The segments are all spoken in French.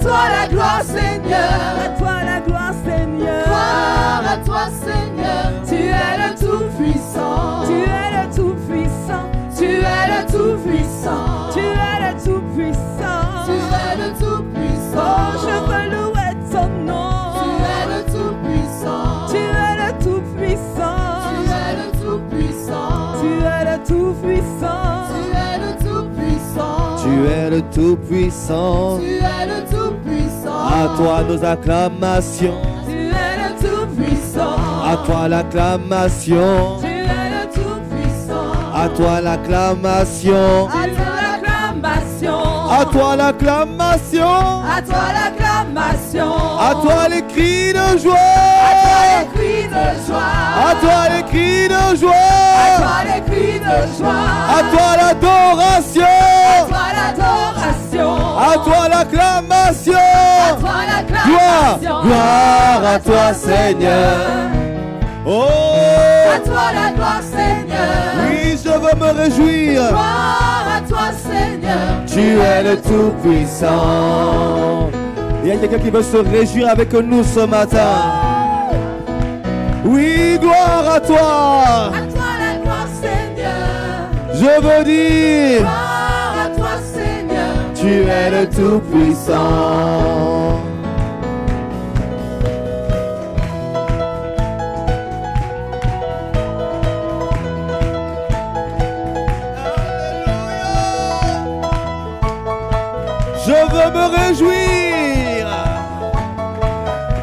toi la gloire, Seigneur. À toi la gloire, Seigneur. Gloire à toi, Seigneur. Tu es le Tout-Puissant. Tu es le Tout-Puissant. Tu es le Tout-Puissant. Tu es le Tout-Puissant. Tu es le Tout-Puissant. Oh, je veux louer ton nom. Tu es le Tout-Puissant. Tu es le Tout-Puissant. Tu es le Tout-Puissant. Tu es le Tout-Puissant. Tu es le Tout-Puissant. Tu es le Tout-Puissant. Tu es le Tout-Puissant. À toi nos acclamations. Tu es le Tout-Puissant. À toi l'acclamation. Tu es le Tout-Puissant. À toi l'acclamation. À toi l'acclamation. À toi l'acclamation. À toi l'acclamation. À toi les cris de joie. À toi les cris de joie. À toi les cris de À joie. toi les cris de joie. À toi l'adoration. À toi l'adoration. À toi l'acclamation. À toi Gloire, l'acclamation. gloire à toi Seigneur. Oh, À toi la gloire, Seigneur. oui, je veux me réjouir. Gloire à toi, Seigneur. Tu es le Tout-Puissant. Il y a quelqu'un qui veut se réjouir avec nous ce matin. Oui, gloire à toi. À toi la gloire, Seigneur. Je veux dire, Gloire à toi, Seigneur. tu es le Tout-Puissant. Je veux me réjouir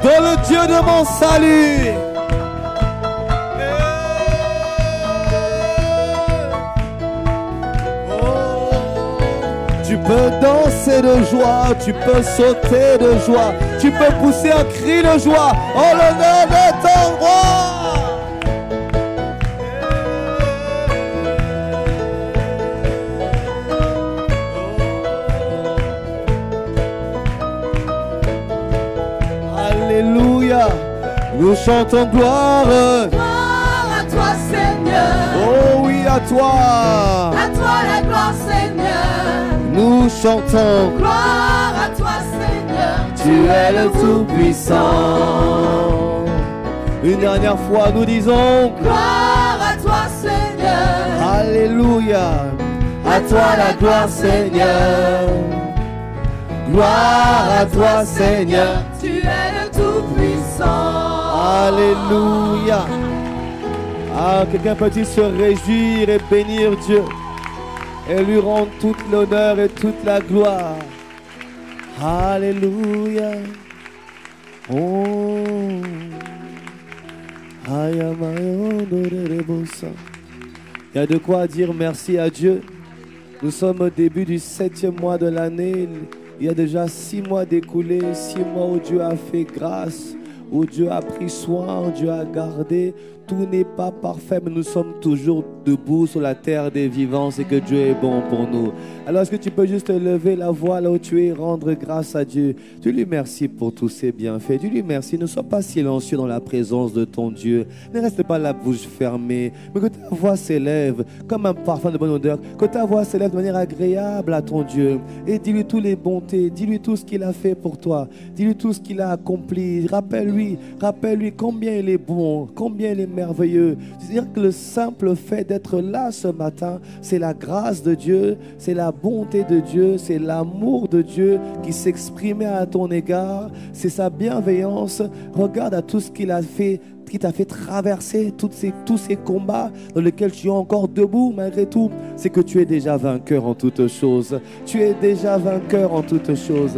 dans le Dieu de mon salut. Tu peux danser de joie, tu peux sauter de joie, tu peux pousser un cri de joie en l'honneur de ton roi. Alléluia, nous chantons gloire. Gloire à toi, Seigneur. Oh oui, à toi. À toi la gloire, Seigneur. Nous chantons. Gloire à toi, Seigneur. Tu es le Tout-Puissant. Une dernière fois, nous disons Gloire à toi, Seigneur. Alléluia. À toi la gloire, Seigneur. Gloire à toi, Seigneur. Tu es le Tout-Puissant. Alléluia. Ah, quelqu'un peut-il se réjouir et bénir Dieu et lui rendre toute l'honneur et toute la gloire. Alléluia. Oh. Il y a de quoi dire merci à Dieu. Nous sommes au début du 7e mois de l'année. Il y a déjà 6 mois d'écoulés, 6 mois où Dieu a fait grâce, où Dieu a pris soin, où Dieu a gardé. Tout n'est pas parfait, mais nous sommes toujours debout sur la terre des vivants. C'est que Dieu est bon pour nous. Alors, est-ce que tu peux juste lever la voix là où tu es, rendre grâce à Dieu? Dis-lui merci pour tous ses bienfaits. Dis-lui merci. Ne sois pas silencieux dans la présence de ton Dieu. Ne reste pas la bouche fermée, mais que ta voix s'élève comme un parfum de bonne odeur. Que ta voix s'élève de manière agréable à ton Dieu. Et dis-lui toutes les bontés. Dis-lui tout ce qu'il a fait pour toi. Dis-lui tout ce qu'il a accompli. Rappelle-lui combien il est bon, combien il est merveilleux. C'est-à-dire que le simple fait d'être là ce matin, c'est la grâce de Dieu, c'est la bonté de Dieu, c'est l'amour de Dieu qui s'exprimait à ton égard, c'est sa bienveillance. Regarde à tout ce qu'il a fait, qui t'a fait traverser tous ces combats dans lesquels tu es encore debout malgré tout. C'est que tu es déjà vainqueur en toutes choses. Tu es déjà vainqueur en toutes choses.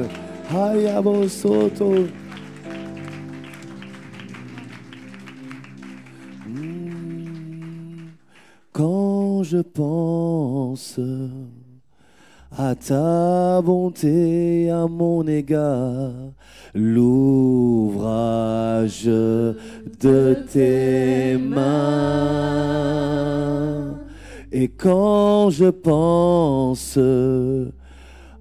Hayabosoto. Quand je pense à ta bonté à mon égard, l'ouvrage de tes mains, et quand je pense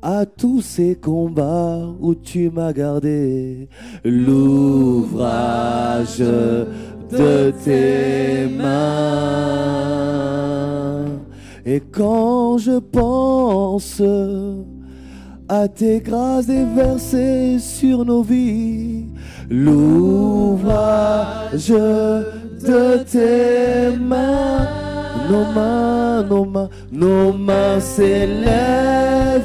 à tous ces combats où tu m'as gardé, l'ouvrage de tes mains. Et quand je pense à tes grâces déversées sur nos vies. L'ouvrage de tes mains, nos mains s'élèvent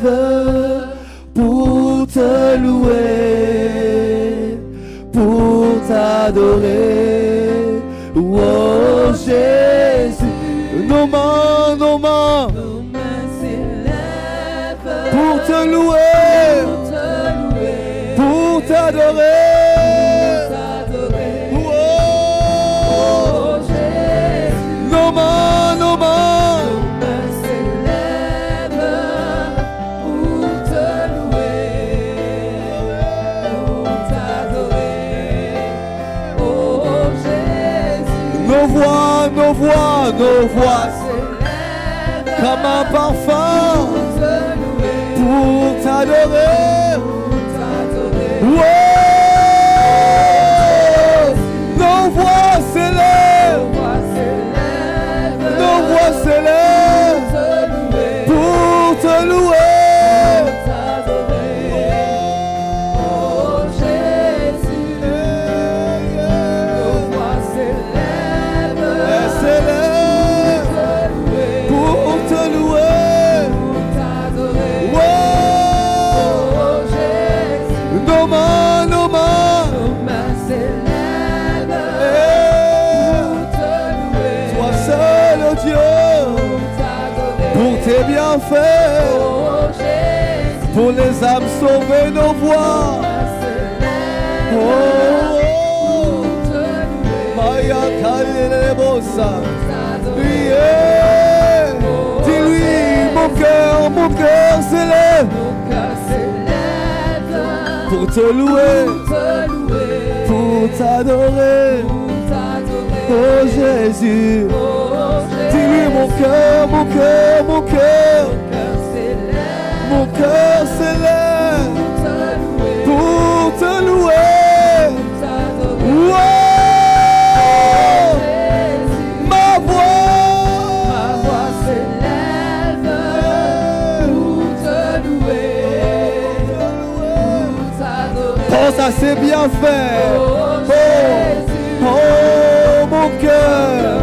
pour te louer, pour t'adorer. Oh Jésus, nos mains s'élèvent pour te louer, pour t'adorer. Oh Jésus, nos mains s'élèvent pour te louer, pour t'adorer. Oh Jésus, nos voix s'élèvent comme un parfum pour te louer, pour t'adorer. pour t'adorer. Oh, nos voix s'élèvent, Nos voix s'élèvent pour te louer. pour t'adorer. Oh Jésus, nos voix s'élèvent Elles s'élèvent pour te louer. pour t'adorer. Oh, Oh Jésus, nos mains nos mains s'élèvent pour te louer, Toi seul, oh Dieu, pour t'adorer. pour tes bienfaits, Oh Jésus, pour les âmes sauvées, nos voix. nos mains s'élèvent Oh, pour te louer, Maya Kalebosa. t'adorer. Yeah. Dis-lui, mon cœur s'élève Mon cœur s'élève pour te louer, pour t'adorer. pour t'adorer. Oh Jésus, Oh dis-lui, mon cœur s'élève mon cœur s'élève pour te louer, pour te louer. pour t'adorer. Wow. Jésus, Ma ma voix s'élève pour te louer, pour t'adorer. pense à ses bienfaits. Oh Jésus, Oh, mon cœur,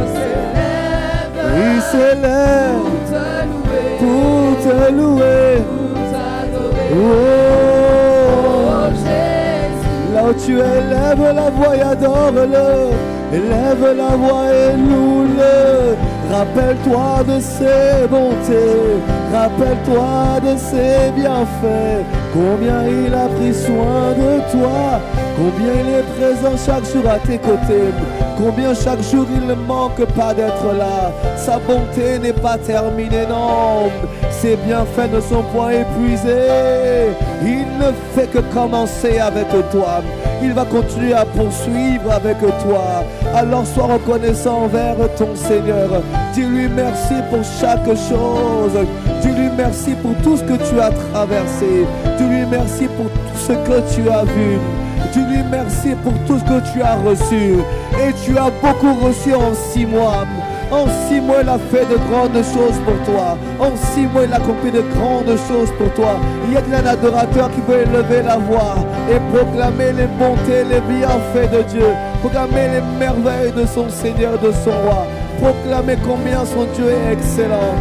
il s'élève pour te louer, pour te louer. pour t'adorer. Oh, Oh Jésus, là où tu es, lève la voix et adore-le. Élève la voix et loue-le. Rappelle-toi de ses bontés, rappelle-toi de ses bienfaits. Combien il a pris soin de toi, combien il est présent chaque jour à tes côtés. Combien chaque jour il ne manque pas d'être là. Sa bonté n'est pas terminée, non. Ses bienfaits ne sont point épuisés. Il ne fait que commencer avec toi. Il va continuer à poursuivre avec toi. Alors sois reconnaissant envers ton Seigneur. Dis-lui merci pour chaque chose. Dis-lui merci pour tout ce que tu as traversé. Dis-lui merci pour tout ce que tu as vu. Dis-lui merci pour tout ce que tu as reçu. Et tu as beaucoup reçu en 6 mois. En 6 mois, il a fait de grandes choses pour toi. En 6 mois, il a accompli de grandes choses pour toi. Il y a un adorateur qui veut élever la voix et proclamer les bontés, les bienfaits de Dieu. Proclamer les merveilles de son Seigneur, de son roi. Proclamer combien son Dieu est excellent.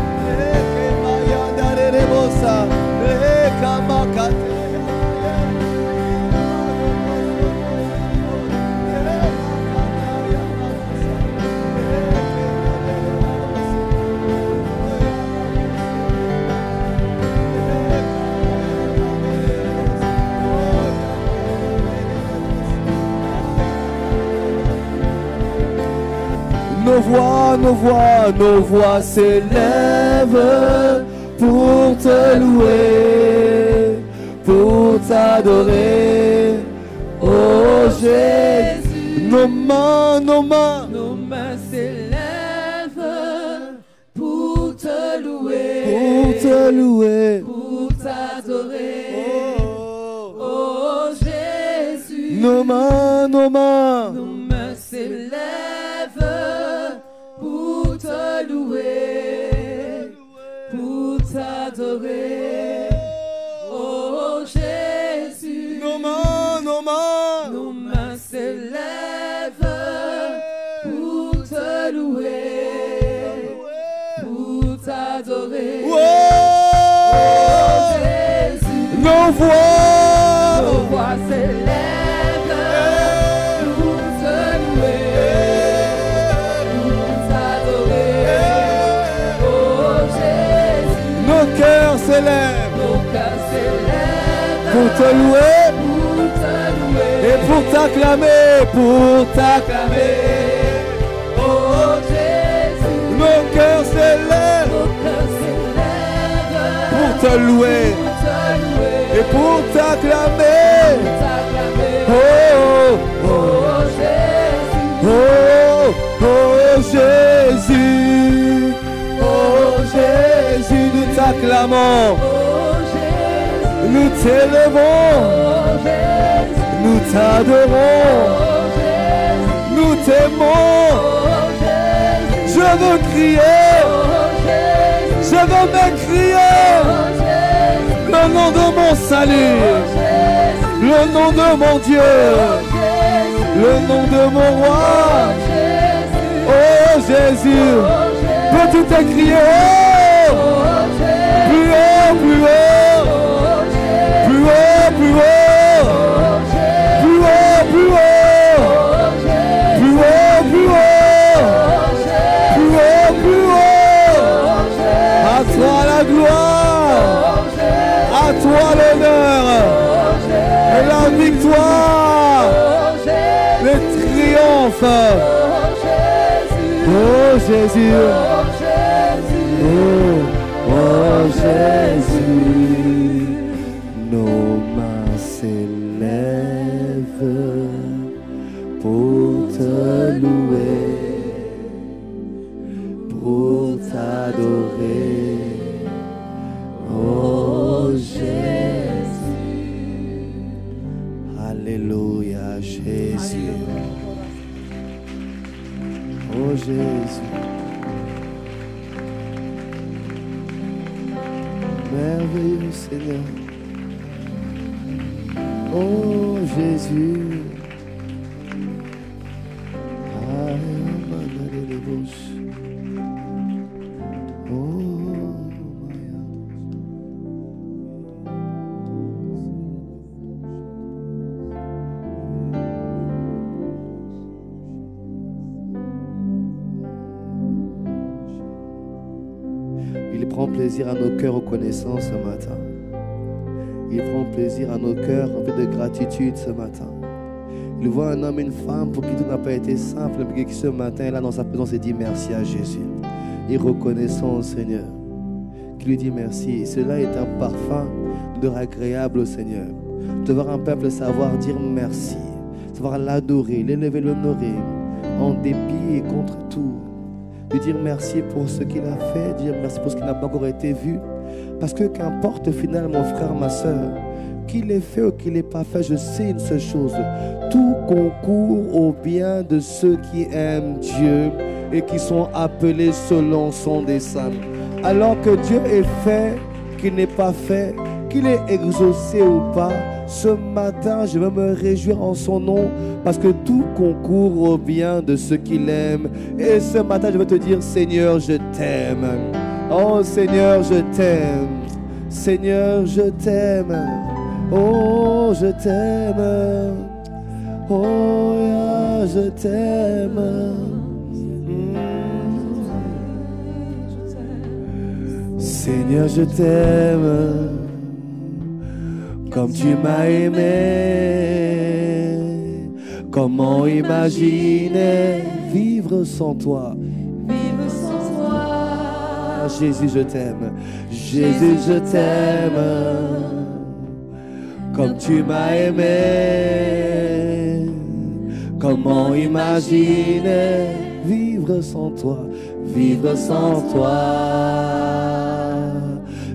Nos voix s'élèvent pour te louer, pour t'adorer. Oh Jésus, nos mains s'élèvent pour te louer, pour t'adorer. Oh Jésus, nos mains s'élèvent pour te louer, pour t'adorer. Oh nos voix s'élèvent pour te louer, pour t'adorer. Oh Jésus, nos cœurs s'élèvent pour te louer et pour t'acclamer, Oh Jésus, nos cœurs s'élèvent pour te louer et pour t'acclamer. Oh, oh, Jésus, oh Jésus, nous t'acclamons, nous t'élevons, nous t'adorons, nous t'aimons. Je veux crier, je veux m'écrier le nom de mon salut, le nom de mon Dieu, le nom de mon roi. Oh Jésus, peux-tu t'écrier plus haut, plus haut, plus haut, plus haut, plus haut, plus haut, plus haut, plus haut, plus haut, plus haut. À toi la gloire, à toi l'honneur, et la victoire, le triomphe. Oh Jésus, oh Jésus, nos mains s'élèvent pour te louer, pour t'adorer. Oh Jésus, alléluia Jésus. Oh Jésus, merveilleux Seigneur. Oh Jésus, il prend plaisir à nos cœurs reconnaissants ce matin. Il prend plaisir à nos cœurs remplis de gratitude ce matin. Il voit un homme et une femme pour qui tout n'a pas été simple, mais qui ce matin est là dans sa présence et dit merci à Jésus. Et reconnaissant au Seigneur, qui lui dit merci. Et cela est un parfum d'odeur agréable au Seigneur. De voir un peuple savoir dire merci, savoir l'adorer, l'élever, l'honorer, en dépit et contre tout. De dire merci pour ce qu'il a fait, dire merci pour ce qui n'a pas encore été vu. Parce que qu'importe finalement, mon frère, ma soeur, qu'il ait fait ou qu'il n'ait pas fait, je sais une seule chose. Tout concourt au bien de ceux qui aiment Dieu et qui sont appelés selon son dessein. Alors que Dieu ait fait, qu'il n'ait pas fait, qu'il ait exaucé ou pas, ce matin, je vais me réjouir en son nom parce que tout concourt au bien de ceux qui l'aiment. Et ce matin, je vais te dire, Seigneur, je t'aime. Oh Seigneur, je t'aime. Seigneur, je t'aime. Oh, je t'aime. Oh, yeah, je t'aime. Seigneur, je t'aime. Comme tu m'as aimé. Comment imaginer vivre sans toi? Vivre sans toi. Jésus, je t'aime. Jésus, je t'aime. Comme tu m'as aimé. Comment imaginer vivre sans toi? Vivre sans toi.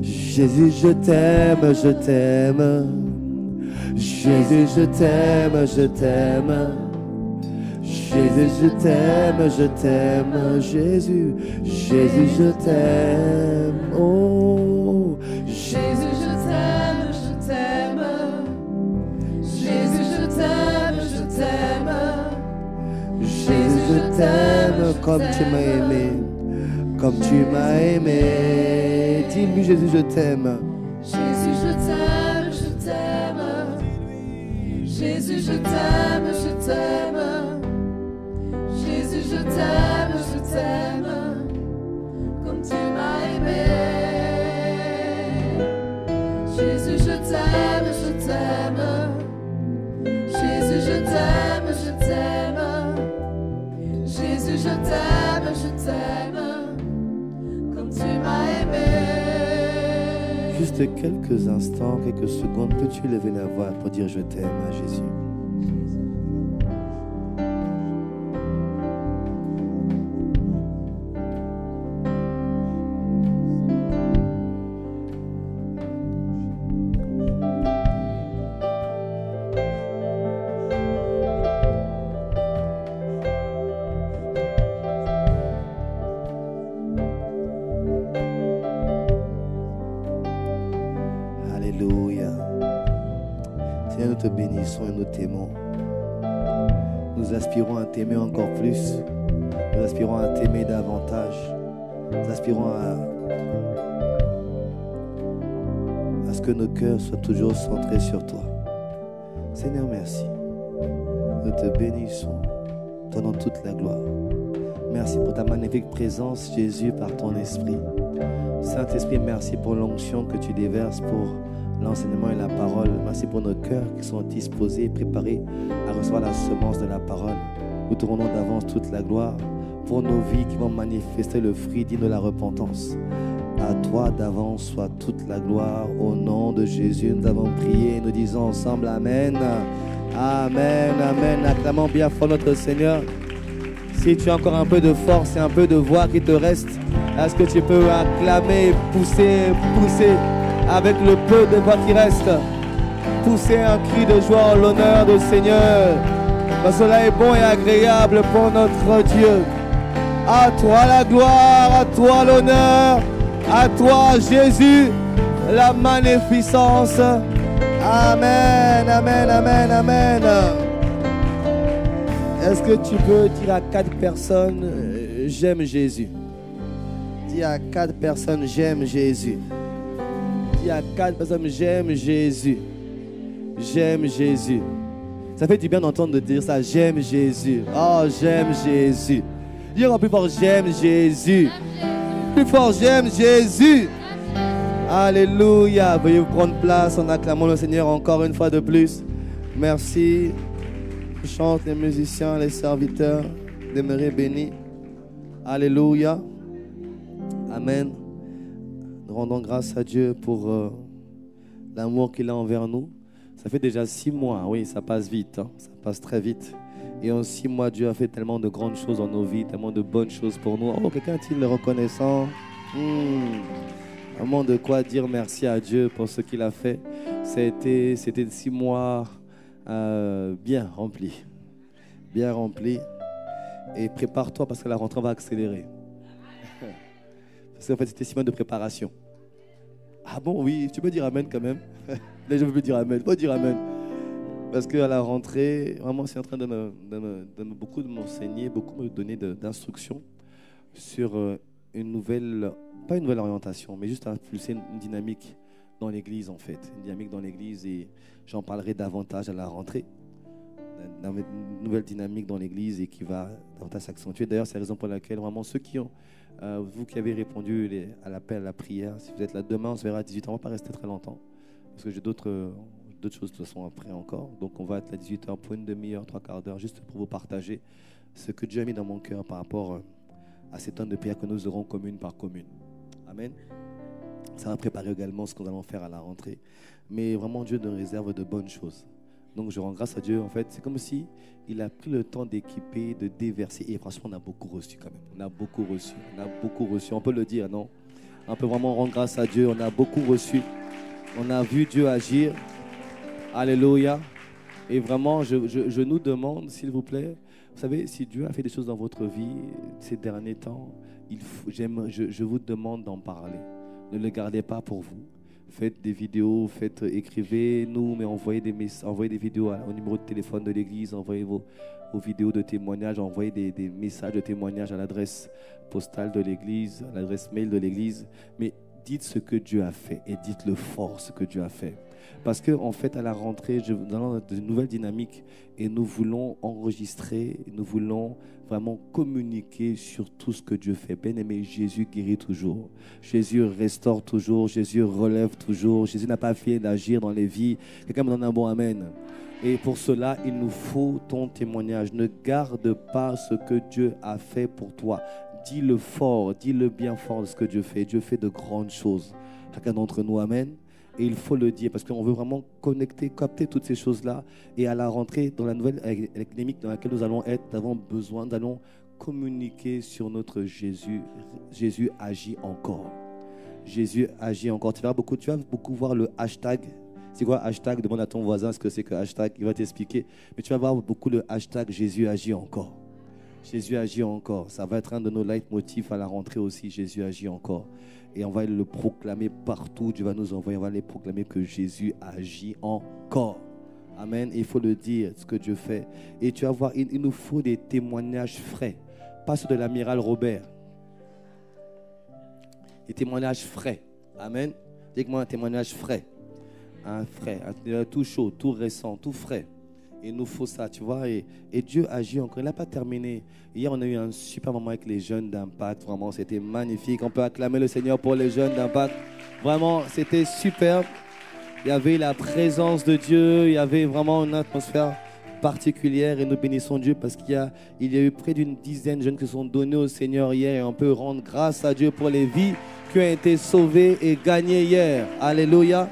Jésus, je t'aime, je t'aime. Jésus, je t'aime, je t'aime. Jésus, je t'aime, je t'aime. Jésus, Jésus, je t'aime. Oh, Jésus, je t'aime, je t'aime. Jésus, je t'aime, je t'aime. Jésus, je t'aime comme tu m'as aimé. Comme tu m'as aimé. Dis-lui, Jésus, je t'aime. Jésus, je t'aime, je t'aime. Jésus, je t'aime, je t'aime. Jésus, je t'aime, comme tu m'as aimé. Jésus, je t'aime, je t'aime. Jésus, je t'aime, je t'aime. Jésus, je t'aime, comme tu m'as aimé. Juste quelques instants, quelques secondes, peux-tu lever la voix pour dire je t'aime à Jésus? Et nous t'aimons. Nous aspirons à t'aimer encore plus. Nous aspirons à t'aimer davantage. Nous aspirons à ce que nos cœurs soient toujours centrés sur toi. Seigneur, merci. Nous te bénissons, te donnons toute la gloire. Merci pour ta magnifique présence, Jésus, par ton esprit. Saint-Esprit, merci pour l'onction que tu déverses pour l'enseignement et la parole. Merci pour nos cœurs qui sont disposés et préparés à recevoir la semence de la parole. Nous te rendons d'avance toute la gloire pour nos vies qui vont manifester le fruit digne de la repentance. À toi d'avance soit toute la gloire. Au nom de Jésus, nous avons prié. Nous disons ensemble Amen. Amen, Amen. Acclamons bien fort notre Seigneur. Si tu as encore un peu de force et un peu de voix qui te reste, est-ce que tu peux acclamer, pousser avec le peu de voix qui reste, pousser un cri de joie en l'honneur du Seigneur, parce que cela est bon et agréable pour notre Dieu. À toi la gloire, à toi l'honneur, à toi Jésus, la magnificence. Amen, amen, amen, amen. Est-ce que tu peux dire à 4 personnes, j'aime Jésus? Dis à 4 personnes, j'aime Jésus. Dis à 4 personnes, j'aime Jésus. J'aime Jésus. Ça fait du bien d'entendre dire ça, j'aime Jésus. Oh, j'aime Jésus. Dis encore plus fort, j'aime Jésus. Plus fort, j'aime Jésus. Alléluia. Veuillez vous prendre place en acclamant le Seigneur encore une fois de plus. Merci. Chante les musiciens, les serviteurs. Demeurez bénis. Alléluia. Amen. Nous rendons grâce à Dieu pour l'amour qu'il a envers nous. Ça fait déjà 6 mois. Oui, ça passe vite. Hein. Ça passe très vite. Et en 6 mois, Dieu a fait tellement de grandes choses dans nos vies, tellement de bonnes choses pour nous. Oh, quelqu'un est-il reconnaissant? Vraiment de quoi dire merci à Dieu pour ce qu'il a fait. C'était 6 mois bien remplis. Bien remplis. Et prépare-toi parce que la rentrée va accélérer. Parce qu'en fait, c'était 6 mois de préparation. Ah bon, oui, tu peux dire Amen quand même. Les gens peuvent dire Amen. Faut dire Amen. Parce qu'à la rentrée, vraiment, c'est en train de beaucoup de m'enseigner, beaucoup me donner d'instructions sur une nouvelle, pas une nouvelle orientation, mais juste impulser une dynamique dans l'église en fait. Une dynamique dans l'église et j'en parlerai davantage à la rentrée. Une nouvelle dynamique dans l'église et qui va davantage s'accentuer. D'ailleurs, c'est la raison pour laquelle vraiment ceux qui ont, vous qui avez répondu à l'appel à la prière, si vous êtes là demain, on se verra à 18h, on ne va pas rester très longtemps. Parce que j'ai d'autres choses de toute façon après encore. Donc on va être à 18h pour une demi-heure, 3/4 d'heure, juste pour vous partager ce que Dieu a mis dans mon cœur par rapport à ces temps de prière que nous aurons commune par commune. Amen. Ça va préparer également ce que nous allons faire à la rentrée. Mais vraiment, Dieu nous réserve de bonnes choses. Donc je rends grâce à Dieu. En fait, c'est comme si il a pris le temps d'équiper, de déverser. Et franchement, on a beaucoup reçu quand même. On a beaucoup reçu. On peut le dire, non? On peut vraiment rendre grâce à Dieu. On a beaucoup reçu. On a vu Dieu agir. Alléluia. Et vraiment, je nous demande, s'il vous plaît, vous savez, si Dieu a fait des choses dans votre vie ces derniers temps, je vous demande d'en parler. Ne le gardez pas pour vous. Faites des vidéos, écrivez-nous, mais envoyez des vidéos au numéro de téléphone de l'église, envoyez vos vidéos de témoignages, envoyez des messages de témoignages à l'adresse postale de l'église, à l'adresse mail de l'église. Mais dites ce que Dites-le fort, ce que Dieu a fait. Parce qu'en fait, à la rentrée, nous allons dans une nouvelle dynamique et nous voulons enregistrer, nous voulons vraiment communiquer sur tout ce que Dieu fait. Bien-aimé, Jésus guérit toujours. Jésus restaure toujours. Jésus relève toujours. Jésus n'a pas fini d'agir dans les vies. Quelqu'un me donne un bon amen. Et pour cela, il nous faut ton témoignage. Ne garde pas ce que Dieu a fait pour toi. Dis-le fort, dis-le bien fort de ce que Dieu fait. Dieu fait de grandes choses. Chacun d'entre nous, amen. Et il faut le dire parce qu'on veut vraiment connecter, capter toutes ces choses-là. Et à la rentrée, dans la nouvelle dynamique dans laquelle nous allons être, nous avons besoin, nous allons communiquer sur notre Jésus. Jésus agit encore. Jésus agit encore. Tu vas beaucoup voir le hashtag. C'est quoi hashtag? Demande à ton voisin ce que c'est que hashtag. Il va t'expliquer. Mais tu vas voir beaucoup le hashtag Jésus agit encore. Jésus agit encore. Ça va être un de nos leitmotifs à la rentrée aussi. Jésus agit encore. Et on va le proclamer partout. Dieu va nous envoyer. On va les proclamer que Jésus agit encore. Amen. Et il faut le dire, ce que Dieu fait. Et tu vas voir, il nous faut des témoignages frais. Pas ceux de l'amiral Robert. Des témoignages frais. Amen. Dis-moi un témoignage frais. Un frais. Tout chaud, tout récent, tout frais. Il nous faut ça, tu vois. Et Dieu agit encore. Il n'a pas terminé. Hier, on a eu un super moment avec les jeunes d'Impact. Vraiment, c'était magnifique. On peut acclamer le Seigneur pour les jeunes d'Impact. Vraiment, c'était superbe. Il y avait la présence de Dieu. Il y avait vraiment une atmosphère particulière. Et nous bénissons Dieu parce qu'il y a eu près d'une dizaine de jeunes qui sont donnés au Seigneur hier. Et on peut rendre grâce à Dieu pour les vies qui ont été sauvées et gagnées hier. Alléluia.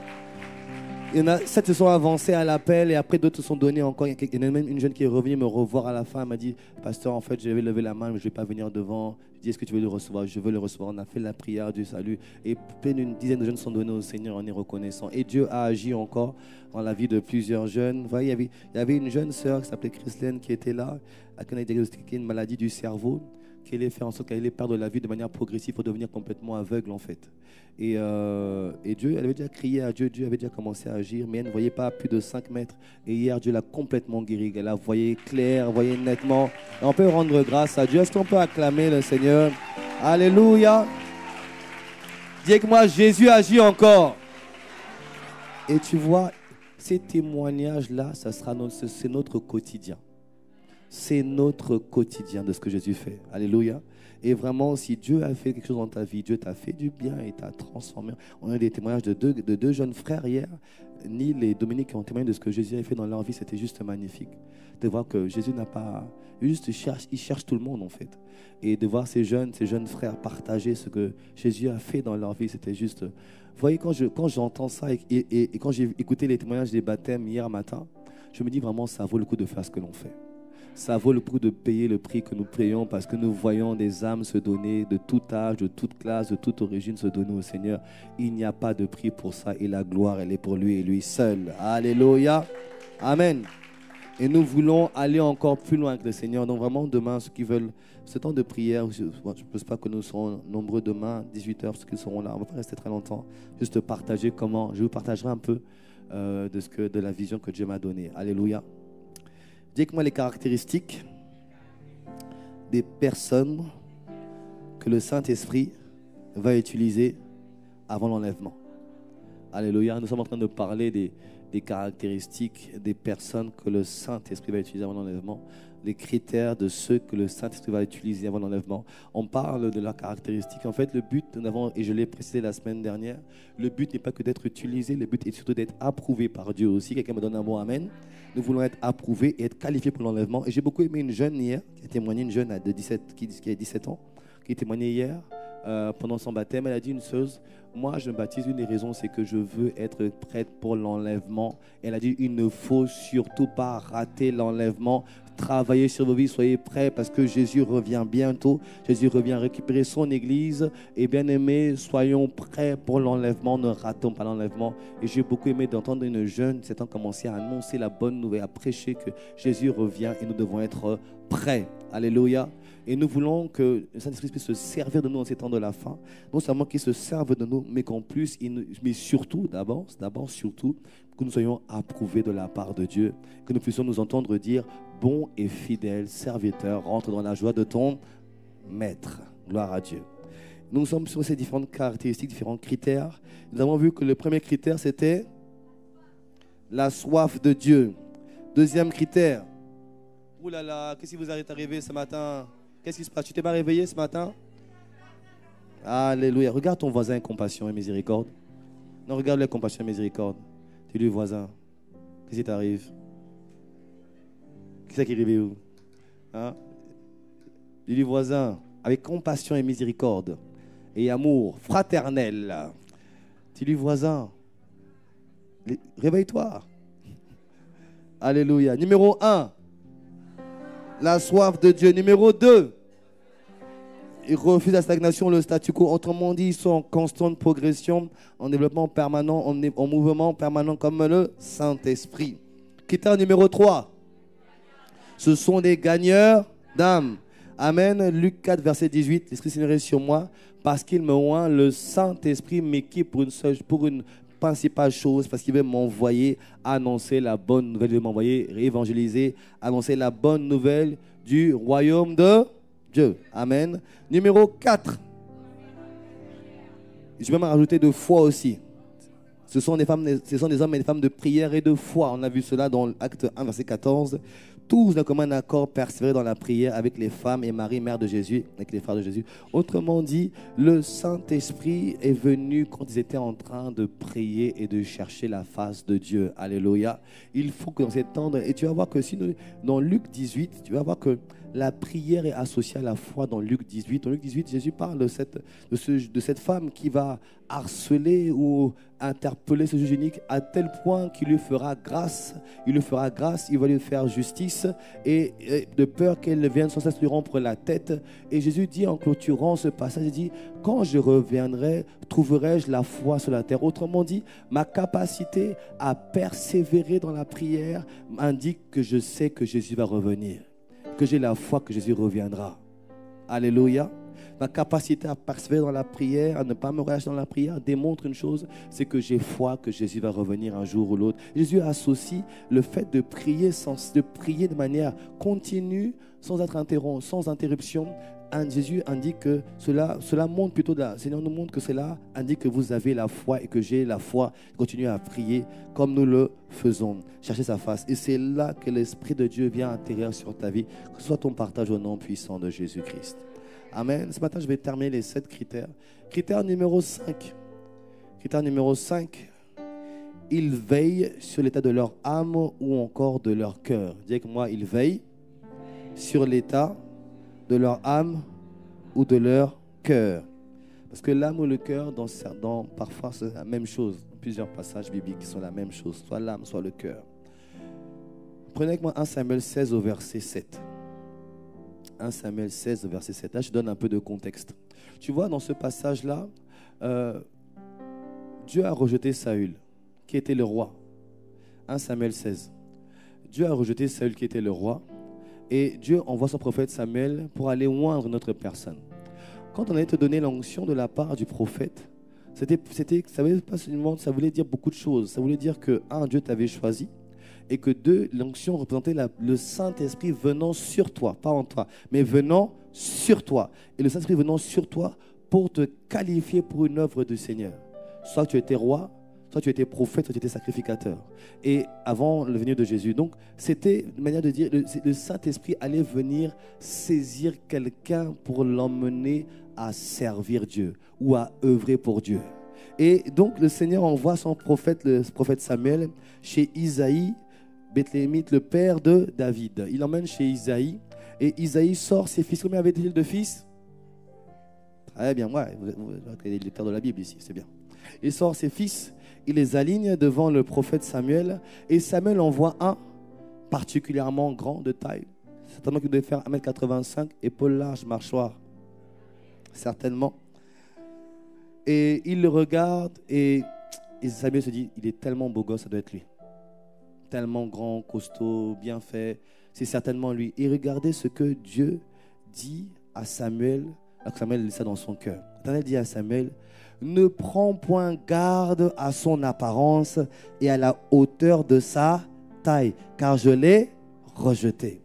Il y en a 7 se sont avancés à l'appel et après d'autres se sont donnés encore. Il y en a même une jeune qui est revenue me revoir à la fin. Elle m'a dit, pasteur, en fait, je vais lever la main, mais je ne vais pas venir devant. Je dis, est-ce que tu veux le recevoir? Je veux le recevoir. On a fait la prière du salut. Et plus d'une dizaine de jeunes sont donnés au Seigneur, on est reconnaissant. Et Dieu a agi encore dans la vie de plusieurs jeunes. Vous voyez, il y avait une jeune sœur qui s'appelait Christine qui était là, à qui on a diagnostiqué une maladie du cerveau, qui allait faire en sorte qu'elle allait perdre la vue de manière progressive pour devenir complètement aveugle en fait. Et Dieu, elle avait déjà crié à Dieu, Dieu avait déjà commencé à agir, mais elle ne voyait pas à plus de 5 mètres. Et hier, Dieu l'a complètement guérie. Elle la voyait clair, voyait nettement. Et on peut rendre grâce à Dieu. Est-ce qu'on peut acclamer le Seigneur? Alléluia. Dis avec moi, Jésus agit encore. Et tu vois, ces témoignages-là, c'est notre quotidien. C'est notre quotidien de ce que Jésus fait. Alléluia. Et vraiment, si Dieu a fait quelque chose dans ta vie, Dieu t'a fait du bien et t'a transformé. On a des témoignages de deux jeunes frères hier, Neil et Dominique, qui ont témoigné de ce que Jésus a fait dans leur vie. C'était juste magnifique. De voir que Jésus n'a pas... il cherche tout le monde en fait. Et de voir ces jeunes frères partager ce que Jésus a fait dans leur vie, c'était juste... Vous voyez, quand j'entends ça et quand j'ai écouté les témoignages des baptêmes hier matin, je me dis vraiment, ça vaut le coup de faire ce que l'on fait. Ça vaut le coup de payer le prix que nous payons parce que nous voyons des âmes se donner de tout âge, de toute classe, de toute origine se donner au Seigneur. Il n'y a pas de prix pour ça et la gloire, elle est pour lui et lui seul. Alléluia. Amen. Et nous voulons aller encore plus loin avec le Seigneur. Donc vraiment demain, ceux qui veulent ce temps de prière, je ne pense pas que nous serons nombreux demain, 18h, ceux qui seront là. On ne va pas rester très longtemps. Juste partager comment. Je vous partagerai un peu de la vision que Dieu m'a donnée. Alléluia. Dites-moi les caractéristiques des personnes que le Saint-Esprit va utiliser avant l'enlèvement. Alléluia. Nous sommes en train de parler des caractéristiques des personnes que le Saint-Esprit va utiliser avant l'enlèvement, les critères de ceux que le Saint-Esprit va utiliser avant l'enlèvement. On parle de leurs caractéristiques. En fait, le but, et je l'ai précisé la semaine dernière, le but n'est pas que d'être utilisé, le but est surtout d'être approuvé par Dieu aussi. Quelqu'un me donne un mot amen. Nous voulons être approuvés et être qualifiés pour l'enlèvement. Et j'ai beaucoup aimé une jeune hier, qui a témoigné, une jeune qui a 17 ans, qui a témoigné hier pendant son baptême. Elle a dit une chose, moi je me baptise, une des raisons c'est que je veux être prête pour l'enlèvement. Elle a dit, il ne faut surtout pas rater l'enlèvement. Travaillez sur vos vies, soyez prêts parce que Jésus revient bientôt. Jésus revient récupérer son église. Et bien aimés, soyons prêts pour l'enlèvement, ne ratons pas l'enlèvement. Et j'ai beaucoup aimé d'entendre une jeune, s'étant commencé à annoncer la bonne nouvelle, à prêcher que Jésus revient et nous devons être prêts. Alléluia. Et nous voulons que le Saint-Esprit puisse se servir de nous en ces temps de la fin. Non seulement qu'il se serve de nous, mais qu'en plus, mais surtout, surtout, que nous soyons approuvés de la part de Dieu. Que nous puissions nous entendre dire, bon et fidèle serviteur, rentre dans la joie de ton maître. Gloire à Dieu. Nous sommes sur ces différentes caractéristiques, différents critères. Nous avons vu que le premier critère, c'était la soif de Dieu. Deuxième critère. Ouh là là, qu'est-ce qui vous est arrivé ce matin? Qu'est-ce qui se passe? Tu t'es pas réveillé ce matin? Alléluia. Regarde ton voisin avec compassion et miséricorde. Non, regarde-le avec compassion et miséricorde. Dis-lui, voisin, qu'est-ce qui t'arrive? Qu'est-ce qui est arrivé où? Hein? Dis-lui, voisin, avec compassion et miséricorde et amour fraternel. Dis-lui, voisin, réveille-toi. Alléluia. Numéro 1, la soif de Dieu. Numéro 2, ils refusent la stagnation, le statu quo. Autrement dit, ils sont en constante progression, en développement permanent, en mouvement permanent comme le Saint-Esprit. Critère numéro 3, ce sont des gagneurs d'âme. Amen. Luc 4, verset 18. L'Esprit Seigneur est sur moi parce qu'il me oint. Le Saint-Esprit m'équipe pour une principale chose, parce qu'il veut m'envoyer annoncer la bonne nouvelle, il veut m'envoyer évangéliser, annoncer la bonne nouvelle du royaume de Dieu. Amen. Numéro 4. Je vais m'en rajouter de foi aussi. Ce sont des hommes et des femmes de prière et de foi. On a vu cela dans Acte 1, verset 14. Tous d'un commun accord persévérer dans la prière avec les femmes et Marie, mère de Jésus, avec les frères de Jésus. Autrement dit, le Saint-Esprit est venu quand ils étaient en train de prier et de chercher la face de Dieu. Alléluia. Il faut que dans cet temps, et tu vas voir que si nous, dans Luc 18, tu vas voir que la prière est associée à la foi dans Luc 18. Dans Luc 18, Jésus parle de cette femme qui va harceler ou interpeller ce juge unique à tel point qu'il lui fera grâce. Il va lui faire justice et de peur qu'elle vienne sans cesse lui rompre la tête. Et Jésus dit en clôturant ce passage, il dit, quand je reviendrai, trouverai-je la foi sur la terre? Autrement dit, ma capacité à persévérer dans la prière indique que je sais que Jésus va revenir, que j'ai la foi que Jésus reviendra. Alléluia. Ma capacité à persévérer dans la prière, à ne pas me relâcher dans la prière, démontre une chose, c'est que j'ai foi que Jésus va revenir un jour ou l'autre. Jésus associe le fait de prier de manière continue, sans être interrompu, sans interruption. Jésus indique que cela montre plutôt, le Seigneur nous montre que cela indique que vous avez la foi et que j'ai la foi. Continuez à prier comme nous le faisons. Cherchez sa face. Et c'est là que l'Esprit de Dieu vient atterrir sur ta vie, que ce soit ton partage au nom puissant de Jésus-Christ. Amen. Ce matin, je vais terminer les 7 critères. Critère numéro 5. Critère numéro 5. Ils veillent sur l'état de leur âme ou encore de leur cœur. Dis avec moi, ils veillent sur l'état de leur âme ou de leur cœur. Parce que l'âme ou le cœur, parfois, c'est la même chose. Plusieurs passages bibliques qui sont la même chose, soit l'âme, soit le cœur. Prenez avec moi 1 Samuel 16 au verset 7. 1 Samuel 16 au verset 7. Là, je donne un peu de contexte. Tu vois, dans ce passage-là, Dieu a rejeté Saül, qui était le roi. 1 Samuel 16. Dieu a rejeté Saül, qui était le roi. Et Dieu envoie son prophète Samuel pour aller oindre notre personne. Quand on allait te donner l'onction de la part du prophète, ça voulait dire beaucoup de choses. Ça voulait dire que, Dieu t'avait choisi, et que 2, l'onction représentait le Saint-Esprit venant sur toi, pas en toi, mais venant sur toi. Et le Saint-Esprit venant sur toi pour te qualifier pour une œuvre du Seigneur. Soit tu étais roi, soit tu étais prophète, soit tu étais sacrificateur. Et avant le venir de Jésus. Donc, c'était une manière de dire, le Saint-Esprit allait venir saisir quelqu'un pour l'emmener à servir Dieu ou à œuvrer pour Dieu. Et donc, le Seigneur envoie son prophète, le prophète Samuel, chez Isaïe, Bethléemite, le père de David. Il l'emmène chez Isaïe et Isaïe sort ses fils. Combien avait-il de fils? Très bien, ouais, vous êtes lecteur de la Bible ici, c'est bien. Il sort ses fils, il les aligne devant le prophète Samuel et Samuel envoie un particulièrement grand de taille. Certainement qu'il devait faire 1m85, épaules larges, mâchoire. Certainement. Et il le regarde et Samuel se dit, il est tellement beau gosse, ça doit être lui. Tellement grand, costaud, bien fait, c'est certainement lui. Et regardez ce que Dieu dit à Samuel, alors que Samuel lit ça dans son cœur. L'Éternel dit à Samuel, ne prends point garde à son apparence et à la hauteur de sa taille, car je l'ai rejeté.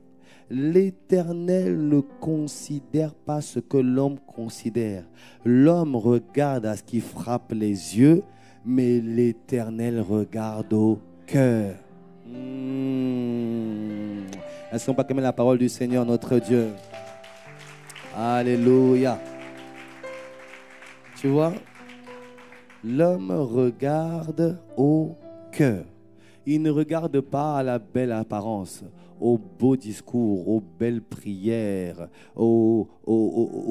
L'Éternel ne considère pas ce que l'homme considère. L'homme regarde à ce qui frappe les yeux, mais l'Éternel regarde au cœur. Est-ce qu'on peut acclamer la parole du Seigneur, notre Dieu? Alléluia. Tu vois, l'homme regarde au cœur. Il ne regarde pas à la belle apparence, aux beaux discours, aux belles prières, aux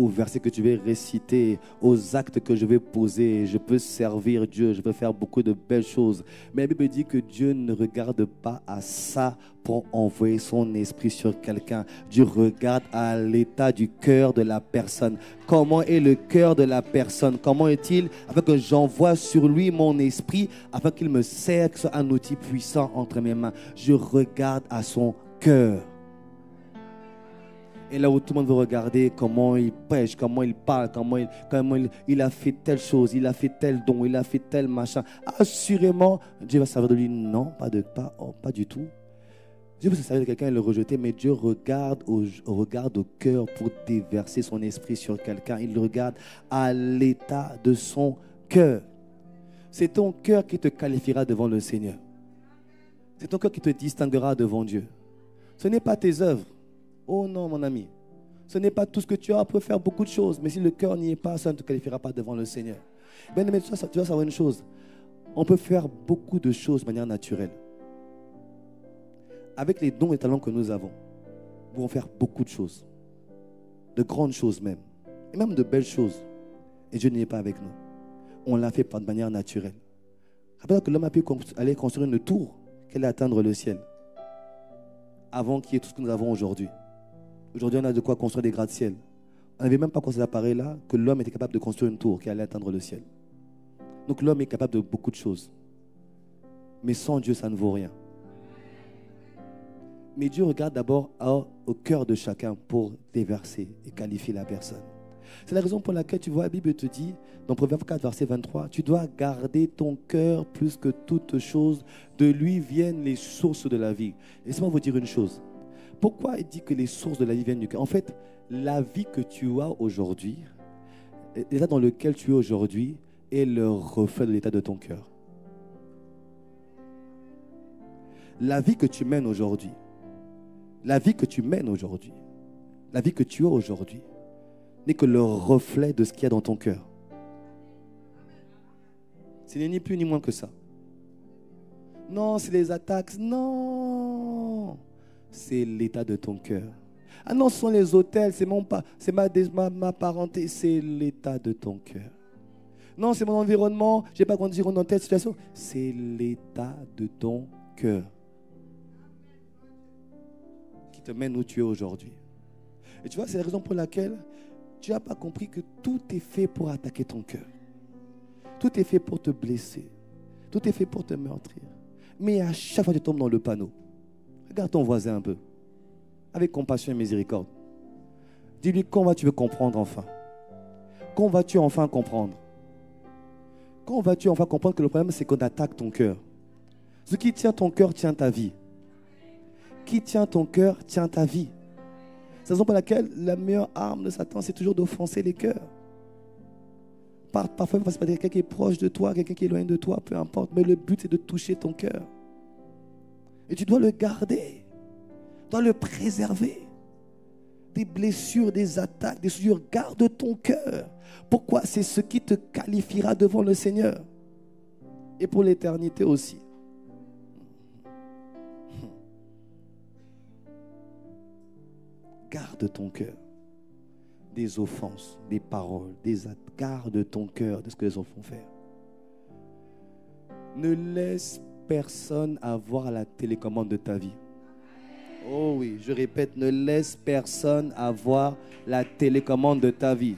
versets que tu vais réciter, aux actes que je vais poser. Je peux servir Dieu, je peux faire beaucoup de belles choses. Mais la Bible dit que Dieu ne regarde pas à ça pour envoyer son esprit sur quelqu'un. Dieu regarde à l'état du cœur de la personne. Comment est le cœur de la personne? Comment est-il? Afin que j'envoie sur lui mon esprit, afin qu'il me serve, que ce soit un outil puissant entre mes mains. Je regarde à son cœur. Et là où tout le monde veut regarder comment il prêche, comment il parle, comment il a fait telle chose, il a fait tel don, il a fait tel machin. Assurément, Dieu va servir de lui. Non, pas du tout. Dieu peut se servir de quelqu'un et le rejeter, mais Dieu regarde au cœur pour déverser son esprit sur quelqu'un. Il regarde à l'état de son cœur. C'est ton cœur qui te qualifiera devant le Seigneur. C'est ton cœur qui te distinguera devant Dieu. Ce n'est pas tes œuvres. Oh non, mon ami. Ce n'est pas tout ce que tu as. Tu peux faire beaucoup de choses, mais si le cœur n'y est pas, ça ne te qualifiera pas devant le Seigneur. Bien aimé, tu vas savoir une chose. On peut faire beaucoup de choses de manière naturelle. Avec les dons et talents que nous avons, nous pouvons faire beaucoup de choses. De grandes choses même. Et même de belles choses. Et Dieu n'est pas avec nous. On l'a fait de manière naturelle. Rappelez-vous que l'homme a pu aller construire une tour qu'elle allait atteindre le ciel. Avant qu'il y ait tout ce que nous avons aujourd'hui. Aujourd'hui, on a de quoi construire des gratte-ciel. On n'avait même pas construit cet appareil-là que l'homme était capable de construire une tour qui allait atteindre le ciel. Donc l'homme est capable de beaucoup de choses. Mais sans Dieu, ça ne vaut rien. Mais Dieu regarde d'abord au cœur de chacun pour déverser et qualifier la personne. C'est la raison pour laquelle tu vois, la Bible te dit, dans Proverbe 4, verset 23, tu dois garder ton cœur plus que toute chose. De lui viennent les sources de la vie. Laissez-moi vous dire une chose. Pourquoi il dit que les sources de la vie viennent du cœur? En fait, la vie que tu as aujourd'hui, l'état dans lequel tu es aujourd'hui, est le reflet de l'état de ton cœur. La vie que tu mènes aujourd'hui, la vie que tu mènes aujourd'hui, la vie que tu as aujourd'hui, n'est que le reflet de ce qu'il y a dans ton cœur. Ce n'est ni plus ni moins que ça. Non, c'est les attaques. Non, c'est l'état de ton cœur. Ah non, ce sont les hôtels, c'est ma parenté, c'est l'état de ton cœur. Non, c'est mon environnement, je n'ai pas grandi dans telle situation. C'est l'état de ton cœur qui te mène où tu es aujourd'hui. Et tu vois, c'est la raison pour laquelle tu n'as pas compris que tout est fait pour attaquer ton cœur. Tout est fait pour te blesser. Tout est fait pour te meurtrir. Mais à chaque fois que tu tombes dans le panneau, regarde ton voisin un peu, avec compassion et miséricorde. Dis-lui, quand vas-tu comprendre enfin? Quand vas-tu enfin comprendre? Quand vas-tu enfin comprendre que le problème, c'est qu'on attaque ton cœur? Ce qui tient ton cœur tient ta vie. Qui tient ton cœur tient ta vie. C'est la raison pour laquelle la meilleure arme de Satan, c'est toujours d'offenser les cœurs. Parfois, il va se passer quelqu'un qui est proche de toi, quelqu'un qui est loin de toi, peu importe. Mais le but, c'est de toucher ton cœur. Et tu dois le garder. Tu dois le préserver. Des blessures, des attaques, des souillures, garde ton cœur. Pourquoi? C'est ce qui te qualifiera devant le Seigneur. Et pour l'éternité aussi. Garde ton cœur des offenses, des paroles, des actes. Garde ton cœur de ce que les autres font faire. Ne laisse personne avoir la télécommande de ta vie. Oh oui, je répète, ne laisse personne avoir la télécommande de ta vie.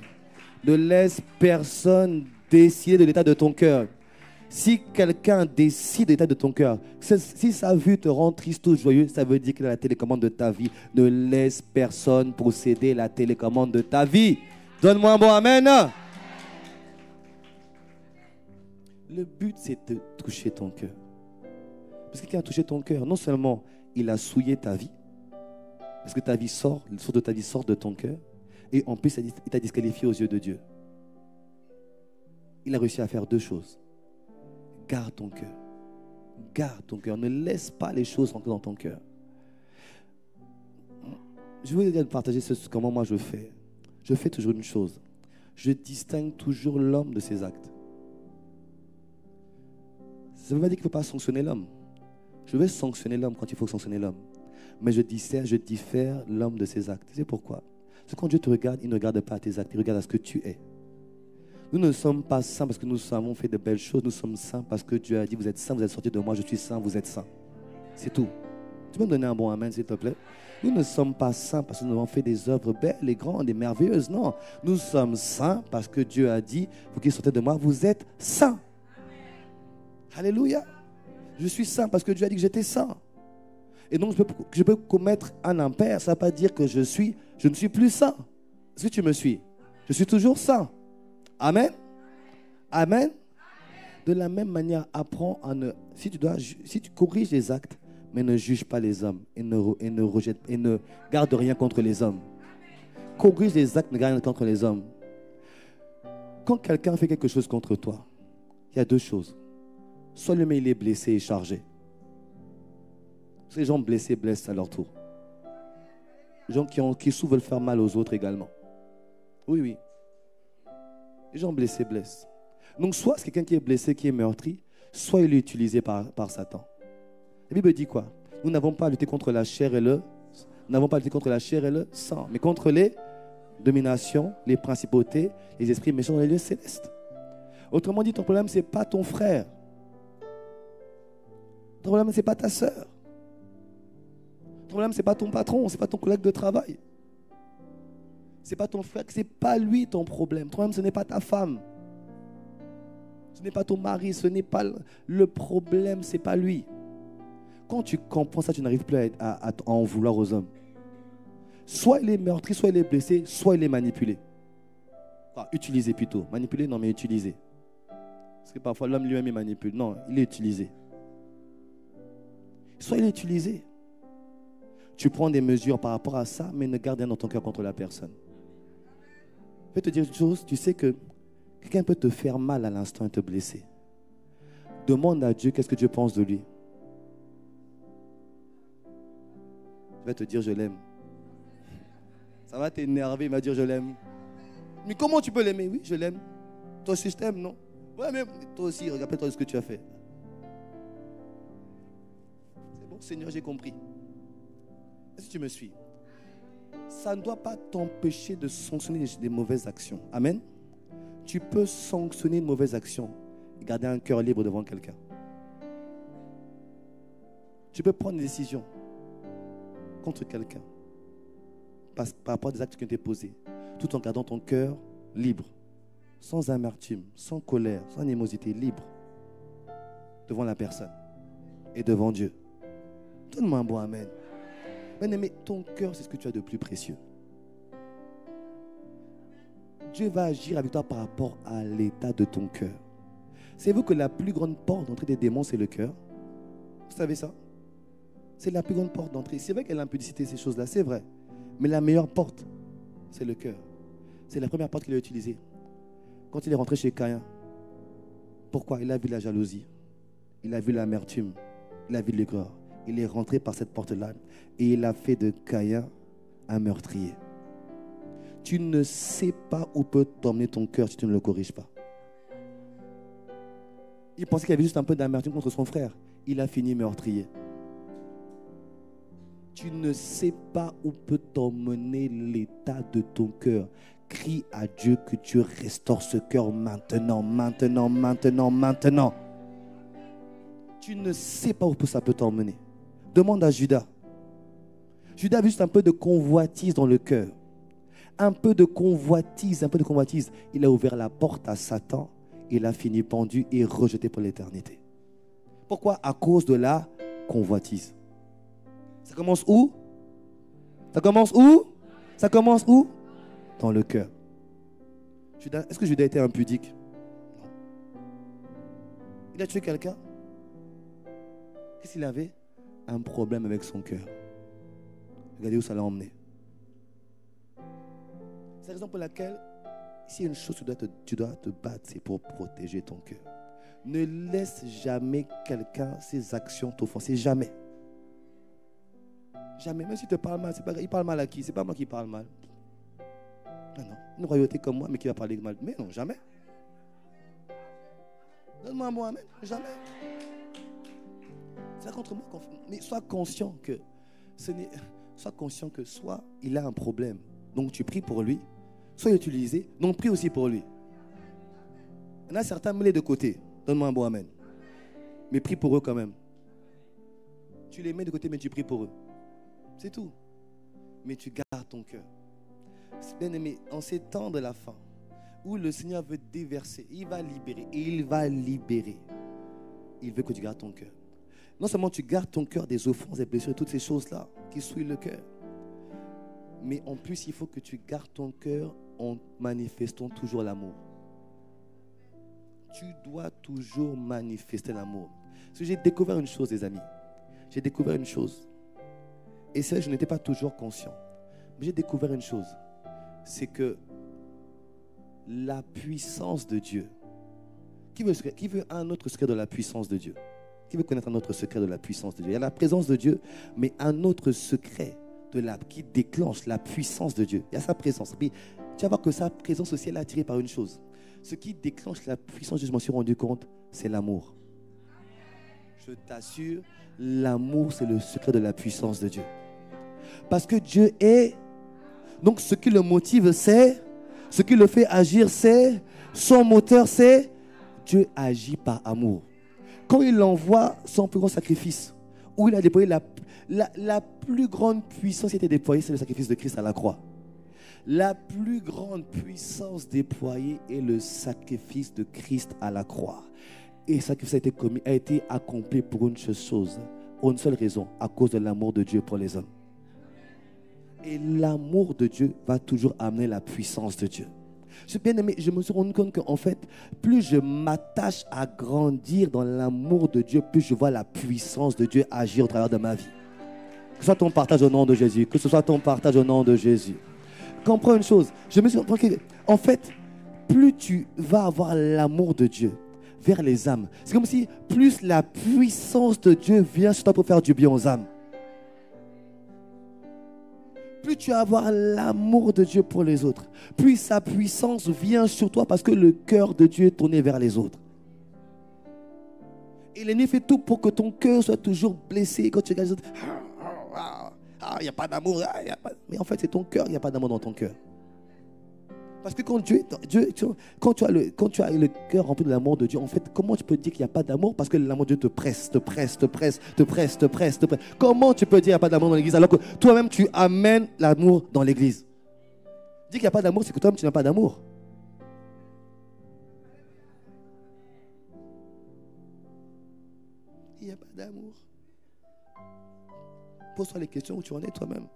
Ne laisse personne décider de l'état de ton cœur. Si quelqu'un décide de l'état de ton cœur, si sa vue te rend triste ou joyeux, ça veut dire qu'il a la télécommande de ta vie. Ne laisse personne posséder la télécommande de ta vie. Donne-moi un bon amen. Le but, c'est de toucher ton cœur. Parce que quelqu'un a touché ton cœur, non seulement il a souillé ta vie, parce que ta vie sort, le source de ta vie sort de ton cœur, et en plus, il t'a disqualifié aux yeux de Dieu. Il a réussi à faire deux choses. Garde ton cœur. Garde ton cœur. Ne laisse pas les choses rentrer dans ton cœur. Je voulais dire de partager comment moi je fais. Je fais toujours une chose. Je distingue toujours l'homme de ses actes. Ça ne veut pas dire qu'il ne faut pas sanctionner l'homme. Je vais sanctionner l'homme quand il faut sanctionner l'homme. Mais je diffère l'homme de ses actes. Tu sais pourquoi? Parce que quand Dieu te regarde, il ne regarde pas à tes actes, il regarde à ce que tu es. Nous ne sommes pas saints parce que nous avons fait de belles choses. Nous sommes saints parce que Dieu a dit, vous êtes saints, vous êtes sortis de moi, je suis saint, vous êtes saints. C'est tout. Tu peux me donner un bon amen, s'il te plaît? Nous ne sommes pas saints parce que nous avons fait des œuvres belles et grandes et merveilleuses. Non, nous sommes saints parce que Dieu a dit, vous qui sortez de moi, vous êtes saints. Alléluia. Je suis saint parce que Dieu a dit que j'étais saint. Et donc je peux commettre un impair. Ça ne veut pas dire que je ne suis plus saint. Est-ce que tu me suis? Je suis toujours saint. Amen. Amen. De la même manière, apprends à ne... Si tu corriges les actes, mais ne juge pas les hommes et ne rejette et ne garde rien contre les hommes. Corrige les actes, ne garde rien contre les hommes. Quand quelqu'un fait quelque chose contre toi, il y a deux choses. Soit le mec il est blessé et chargé. Ces gens blessés blessent à leur tour. Les gens qui souvent veulent faire mal aux autres également. Oui, oui. Les gens blessés blessent. Donc soit c'est quelqu'un qui est blessé, qui est meurtri, soit il est utilisé par Satan. La Bible dit quoi? Nous n'avons pas à lutter contre la chair et le sang, mais contre les dominations, les principautés, les esprits méchants dans les lieux célestes. Autrement dit, ton problème, ce n'est pas ton frère. Ton problème, ce n'est pas ta soeur. Ton problème, ce n'est pas ton patron, ce n'est pas ton collègue de travail. Ce n'est pas ton frère, ce n'est pas lui ton problème. Ton problème, ce n'est pas ta femme. Ce n'est pas ton mari, ce n'est pas le problème, ce n'est pas lui. Quand tu comprends ça, tu n'arrives plus à en vouloir aux hommes. Soit il est meurtri, soit il est blessé, soit il est manipulé. Enfin, utilisé plutôt. Manipulé, non, mais utilisé. Parce que parfois, l'homme lui-même, il manipule. Non, il est utilisé. Soit il est utilisé. Tu prends des mesures par rapport à ça, mais ne garde rien dans ton cœur contre la personne. Je vais te dire une chose, tu sais que quelqu'un peut te faire mal à l'instant et te blesser. Demande à Dieu qu'est-ce que Dieu pense de lui. Je vais te dire je l'aime. Ça va t'énerver, il va dire je l'aime. Mais comment tu peux l'aimer? Oui, je l'aime. Toi aussi je t'aime, non? Ouais, mais toi aussi, rappelle-toi de ce que tu as fait. C'est bon, Seigneur, j'ai compris. Est-ce que tu me suis? Ça ne doit pas t'empêcher de sanctionner des mauvaises actions. Amen. Tu peux sanctionner une mauvaise action et garder un cœur libre devant quelqu'un. Tu peux prendre une décision contre quelqu'un par rapport à des actes qui ont été posés, tout en gardant ton cœur libre, sans amertume, sans colère, sans animosité, libre devant la personne et devant Dieu. Donne-moi un bon amen. Bien-aimé, ton cœur, c'est ce que tu as de plus précieux. Dieu va agir avec toi par rapport à l'état de ton cœur. Savez-vous que la plus grande porte d'entrée des démons, c'est le cœur? Vous savez ça? C'est la plus grande porte d'entrée. C'est vrai qu'il y a l'impudicité, ces choses-là, c'est vrai. Mais la meilleure porte, c'est le cœur. C'est la première porte qu'il a utilisée. Quand il est rentré chez Caïn, pourquoi? Il a vu la jalousie, il a vu l'amertume, il a vu l'aigreur. Il est rentré par cette porte-là et il a fait de Caïn un meurtrier. Tu ne sais pas où peut t'emmener ton cœur si tu ne le corriges pas. Il pensait qu'il y avait juste un peu d'amertume contre son frère. Il a fini meurtrier. Tu ne sais pas où peut t'emmener l'état de ton cœur. Crie à Dieu que Dieu restaure ce cœur maintenant, maintenant, maintenant, maintenant. Tu ne sais pas où ça peut t'emmener. Demande à Judas. Judas avait juste un peu de convoitise dans le cœur. Un peu de convoitise, un peu de convoitise. Il a ouvert la porte à Satan. Il a fini pendu et rejeté pour l'éternité. Pourquoi? À cause de la convoitise. Ça commence où? Ça commence où? Ça commence où? Dans le cœur. Est-ce que Judas était impudique? Non. Il a tué quelqu'un? Qu'est-ce qu'il avait? Un problème avec son cœur. Regardez où ça l'a emmené. C'est la raison pour laquelle, s'il y a une chose que tu dois te battre, c'est pour protéger ton cœur. Ne laisse jamais quelqu'un, ses actions t'offenser. Jamais. Jamais. Même s'il te parle mal, c'est pas, il parle mal à qui? C'est pas moi qui parle mal. Non, non. Une royauté comme moi, mais qui va parler mal. Mais non, jamais. Donne-moi un mot, amen. Jamais. C'est contre moi qu'on fait. Mais sois conscient que soit il a un problème, donc tu pries pour lui, soit il est utilisé, donc prie aussi pour lui. Il y en a certains, mets-les de côté. Donne-moi un bon amen. Mais prie pour eux quand même. Tu les mets de côté, mais tu pries pour eux. C'est tout. Mais tu gardes ton cœur. Bien aimé, en ces temps de la fin, où le Seigneur veut déverser, il va libérer. Et il va libérer. Il veut que tu gardes ton cœur. Non seulement tu gardes ton cœur des offenses, des blessures, toutes ces choses-là qui souillent le cœur. Mais en plus, il faut que tu gardes ton cœur en manifestant toujours l'amour. Tu dois toujours manifester l'amour. Parce que j'ai découvert une chose, les amis. J'ai découvert une chose. Et ça, je n'étais pas toujours conscient. Mais j'ai découvert une chose. C'est que la puissance de Dieu. Qui veut un autre secret de la puissance de Dieu? Qui veut connaître un autre secret de la puissance de Dieu? Il y a la présence de Dieu, mais un autre secret qui déclenche la puissance de Dieu. Il y a sa présence. Puis, tu vas voir que sa présence aussi, elle est attirée par une chose. Ce qui déclenche la puissance de Dieu, je m'en suis rendu compte, c'est l'amour. Je t'assure, l'amour, c'est le secret de la puissance de Dieu. Parce que Dieu est... Donc, ce qui le motive, c'est... Ce qui le fait agir, c'est... Son moteur, c'est... Dieu agit par amour. Quand il envoie son plus grand sacrifice, où il a déployé la plus grande puissance qui a été déployée, c'est le sacrifice de Christ à la croix. La plus grande puissance déployée est le sacrifice de Christ à la croix. Et le sacrifice a été accompli pour une seule chose, pour une seule raison, à cause de l'amour de Dieu pour les hommes. Et l'amour de Dieu va toujours amener la puissance de Dieu. Je suis bien aimé, je me suis rendu compte qu'en fait, plus je m'attache à grandir dans l'amour de Dieu, plus je vois la puissance de Dieu agir au travers de ma vie. Que ce soit ton partage au nom de Jésus, que ce soit ton partage au nom de Jésus. Comprends une chose, je me suis rendu compte qu'en fait, plus tu vas avoir l'amour de Dieu vers les âmes, c'est comme si plus la puissance de Dieu vient sur toi pour faire du bien aux âmes. Plus tu vas avoir l'amour de Dieu pour les autres, plus sa puissance vient sur toi parce que le cœur de Dieu est tourné vers les autres. Et l'ennemi fait tout pour que ton cœur soit toujours blessé. Quand tu regardes les autres, il n'y a pas d'amour. Mais en fait, c'est ton cœur, il n'y a pas d'amour dans ton cœur. Parce que quand quand tu as le cœur rempli de l'amour de Dieu, en fait, comment tu peux dire qu'il n'y a pas d'amour? Parce que l'amour de Dieu te presse, te presse, te presse, te presse, te presse, te presse. Comment tu peux dire qu'il n'y a pas d'amour dans l'église alors que toi-même tu amènes l'amour dans l'église? Dire qu'il n'y a pas d'amour, c'est que toi-même tu n'as pas d'amour. Il n'y a pas d'amour. Pose-toi les questions où tu en es toi-même.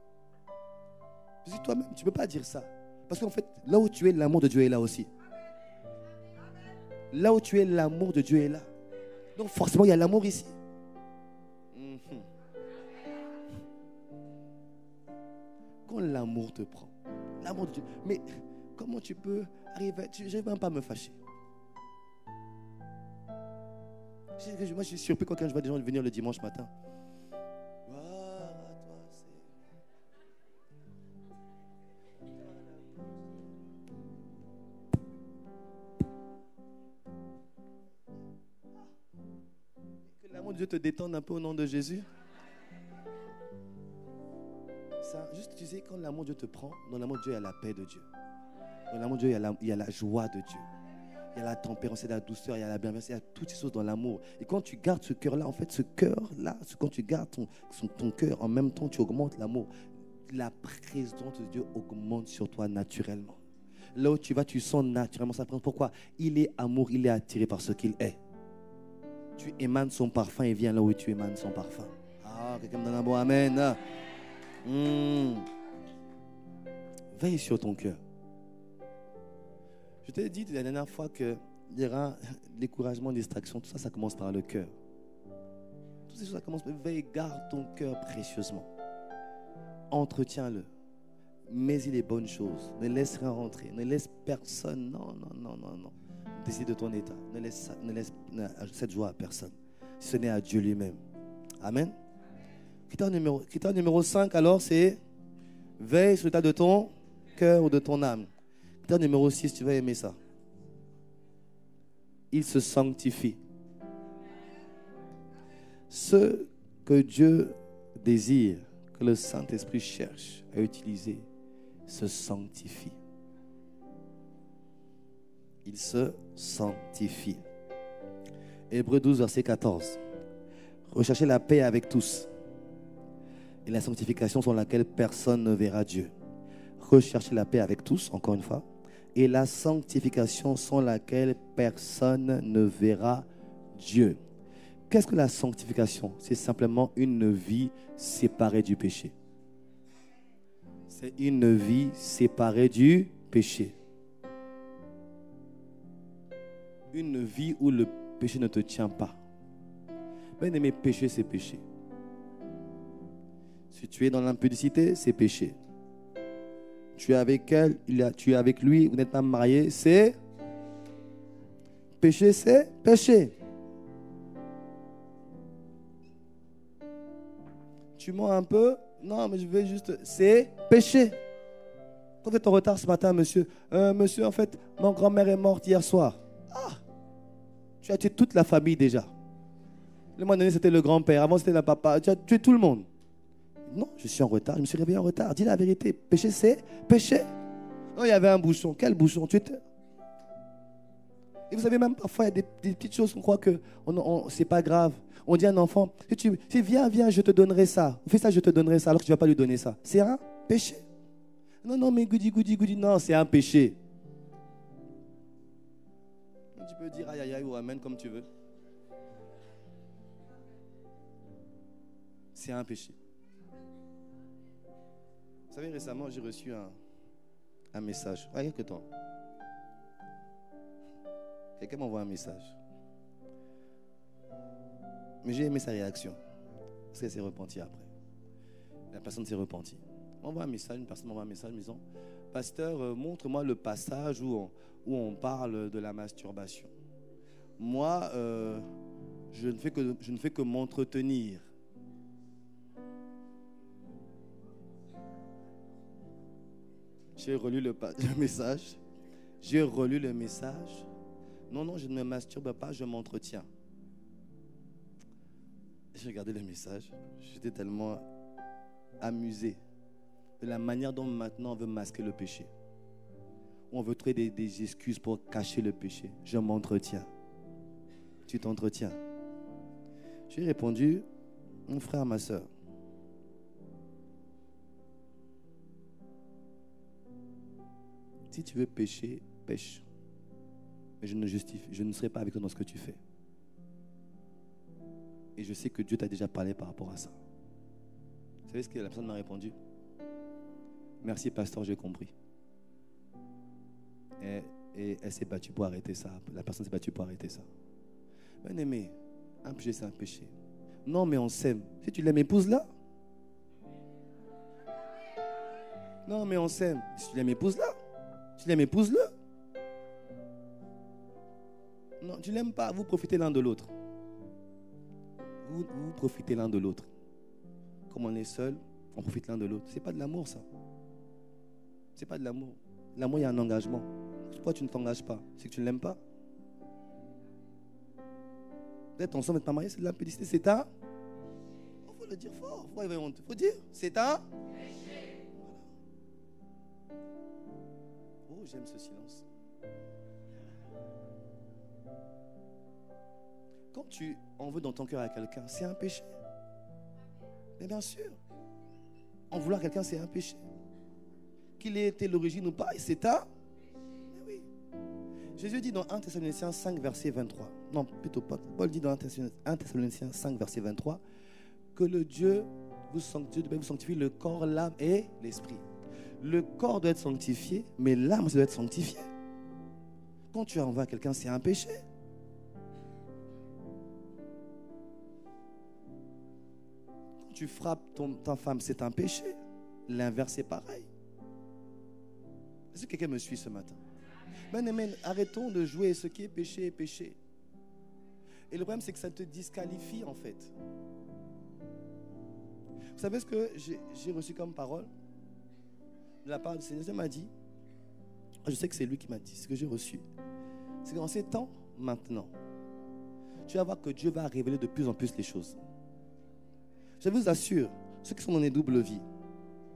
Parce que toi-même, tu ne peux pas dire ça. Parce qu'en fait, là où tu es, l'amour de Dieu est là aussi. Là où tu es, l'amour de Dieu est là. Donc forcément, il y a l'amour ici. Quand l'amour te prend, l'amour de Dieu. Mais comment tu peux arriver? Je n'arrive même pas à me fâcher. Moi, je suis surpris quand je vois des gens venir le dimanche matin. Que Dieu te détende un peu au nom de Jésus. Ça, juste tu sais, quand l'amour de Dieu te prend, dans l'amour de Dieu, il y a la paix de Dieu. Dans l'amour de Dieu, il y a la joie de Dieu. Il y a la tempérance, il y a la douceur, il y a la bienveillance, il y a toutes ces choses dans l'amour. Et quand tu gardes ce cœur-là, en fait, ce cœur-là, quand tu gardes ton cœur, en même temps, tu augmentes l'amour. La présence de Dieu augmente sur toi naturellement. Là où tu vas, tu sens naturellement sa présence. Pourquoi? Il est amour, il est attiré par ce qu'il est. Tu émanes son parfum et viens là où tu émanes son parfum. Ah, quelqu'un me donne un bon amen. Veille sur ton cœur. Je t'ai dit la dernière fois qu'il y aura découragement, distraction, tout ça, ça commence par le cœur. Tout ça commence par veille, garde ton cœur précieusement. Entretiens-le. mets-y les bonnes choses. Ne laisse rien rentrer. Ne laisse personne. Non. Décide de ton état. Ne laisse cette joie à personne. Si ce n'est à Dieu lui-même. Amen. Critère numéro 5, alors, c'est veille sur l'état de ton cœur ou de ton âme. Critère numéro 6, tu vas aimer ça. Il se sanctifie. Ce que Dieu désire, que le Saint-Esprit cherche à utiliser, se sanctifie. Il se sanctifie. Hébreux 12, verset 14. Recherchez la paix avec tous et la sanctification sans laquelle personne ne verra Dieu. Recherchez la paix avec tous, encore une fois, et la sanctification sans laquelle personne ne verra Dieu. Qu'est-ce que la sanctification? C'est simplement une vie séparée du péché. C'est une vie séparée du péché. Une vie où le péché ne te tient pas. Bien aimé, péché, c'est péché. Si tu es dans l'impudicité, c'est péché. Tu es avec elle, tu es avec lui, vous n'êtes pas marié, c'est péché, c'est péché. Tu mens un peu? Non, mais je vais juste... C'est péché. Quand tu es en retard ce matin, monsieur, monsieur, en fait, ma grand-mère est morte hier soir. Ah, tu as tué toute la famille déjà. Le mois dernier, c'était le grand-père. Avant, c'était le papa. Tu as tué tout le monde. Non, je suis en retard. Je me suis réveillé en retard. Dis la vérité. Péché, c'est péché. Non, il y avait un bouchon. Quel bouchon? Tu étais... Et vous savez, même parfois, il y a des petites choses qu'on croit que c'est pas grave. On dit à un enfant, si viens, je te donnerai ça. Fais ça, je te donnerai ça, alors que tu ne vas pas lui donner ça. C'est un péché. Non, mais goudi, non, c'est un péché. Tu peux dire aïe, aïe ou amen comme tu veux. C'est un péché. Vous savez, récemment, j'ai reçu un message. Il y a quelques temps. Quelqu'un m'envoie un message. Mais j'ai aimé sa réaction. Parce qu'elle s'est repentie après. La personne s'est repentie. Une personne m'envoie un message me disant, pasteur, montre-moi le passage où on parle de la masturbation. Moi, je ne fais que m'entretenir. J'ai relu le message. J'ai relu le message. Non, je ne me masturbe pas, je m'entretiens. J'ai regardé le message. J'étais tellement amusé de la manière dont maintenant on veut masquer le péché. On veut trouver des excuses pour cacher le péché. Je m'entretiens. Tu t'entretiens. J'ai répondu, mon frère, ma soeur. Si tu veux pécher, pêche. Mais je ne serai pas avec toi dans ce que tu fais. Et je sais que Dieu t'a déjà parlé par rapport à ça. Vous savez ce que la personne m'a répondu? Merci, pasteur, j'ai compris. Et elle s'est battue pour arrêter ça. La personne s'est battue pour arrêter ça. Bien aimé, un péché, c'est un péché. Non, mais on s'aime. Si tu l'aimes, épouse-la. Non, mais on s'aime. Si tu l'aimes, épouse-la. Si tu l'aimes, épouse-le. Non, tu ne l'aimes pas. Vous profitez l'un de l'autre. Vous profitez l'un de l'autre. Comme on est seul, on profite l'un de l'autre. C'est pas de l'amour, ça. C'est pas de l'amour. L'amour, il y a un engagement. Pourquoi tu ne t'engages pas? C'est que tu ne l'aimes pas. D'être ensemble, d'être pas marié, c'est de l'impudicité. C'est un... Il faut le dire fort. Il faut dire, c'est un... péché. Voilà. Oh, j'aime ce silence. Quand tu en veux dans ton cœur à quelqu'un, c'est un péché. Mais bien sûr, en vouloir quelqu'un, c'est un péché. Qu'il ait été l'origine ou pas, c'est un... Mais oui. Jésus dit dans 1 Thessaloniciens 5, verset 23. Non, plutôt pas. Paul dit dans 1 Thessaloniciens 5, verset 23, que le Dieu vous sanctifie le corps, l'âme et l'esprit. Le corps doit être sanctifié, mais l'âme doit être sanctifiée. Quand tu en veux à quelqu'un, c'est un péché. Tu frappes ta femme, c'est un péché. L'inverse est pareil. Est-ce que quelqu'un me suit ce matin? Bien-aimé, arrêtons de jouer. Ce qui est péché est péché. Et le problème, c'est que ça te disqualifie en fait. Vous savez ce que j'ai reçu comme parole de la part du Seigneur? Il m'a dit, je sais que c'est lui qui m'a dit, ce que j'ai reçu, c'est qu'en ces temps, maintenant, tu vas voir que Dieu va révéler de plus en plus les choses. Je vous assure, ceux qui sont dans les doubles vies,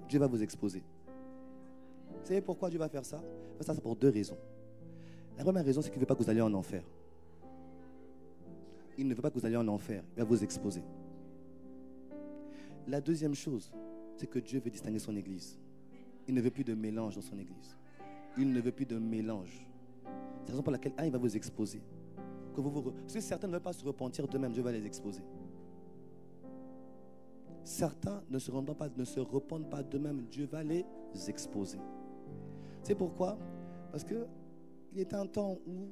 Dieu va vous exposer. Vous savez pourquoi Dieu va faire ça? Ça, c'est pour deux raisons. La première raison, c'est qu'il ne veut pas que vous alliez en enfer. Il ne veut pas que vous alliez en enfer. Il va vous exposer. La deuxième chose, c'est que Dieu veut distinguer son église. Il ne veut plus de mélange dans son église. Il ne veut plus de mélange. C'est la raison pour laquelle, il va vous exposer. Parce que certains ne veulent pas se repentir d'eux-mêmes, Dieu va les exposer. Certains ne se repentent pas d'eux-mêmes, Dieu va les exposer. C'est pourquoi? Parce que il était un temps où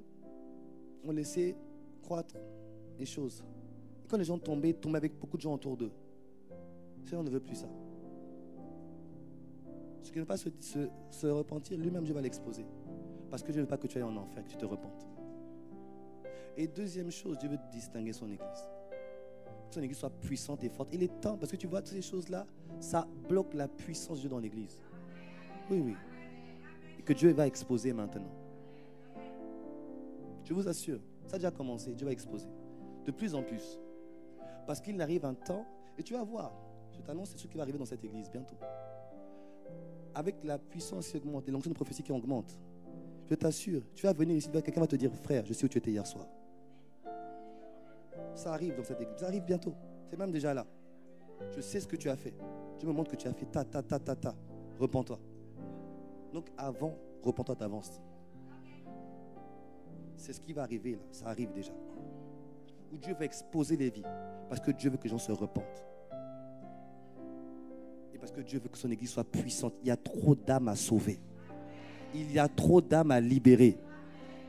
on laissait croître les choses. Et quand les gens tombaient avec beaucoup de gens autour d'eux. On ne veut plus ça. Ce qui ne veut pas se repentir, lui-même Dieu va l'exposer. Parce que Dieu ne veut pas que tu ailles en enfer, que tu te repentes. Et deuxième chose, Dieu veut distinguer son église. Que son église soit puissante et forte. Il est temps, parce que tu vois, toutes ces choses-là, ça bloque la puissance de Dieu dans l'église. Oui, oui. Et que Dieu va exposer maintenant. Je vous assure, ça a déjà commencé, Dieu va exposer. De plus en plus. Parce qu'il arrive un temps, et tu vas voir, je t'annonce, c'est ce qui va arriver dans cette église bientôt. Avec la puissance qui augmente et l'onction de prophétie qui augmente, je t'assure, tu vas venir ici, quelqu'un va te dire, frère, je sais où tu étais hier soir. Ça arrive dans cette église, ça arrive bientôt. C'est même déjà là. Je sais ce que tu as fait. Dieu me montre que tu as fait ta. Repends-toi. Donc avant, repends-toi d'avance. C'est ce qui va arriver là, ça arrive déjà. Où Dieu va exposer les vies, parce que Dieu veut que les gens se repentent. Et parce que Dieu veut que son église soit puissante. Il y a trop d'âmes à sauver. Il y a trop d'âmes à libérer.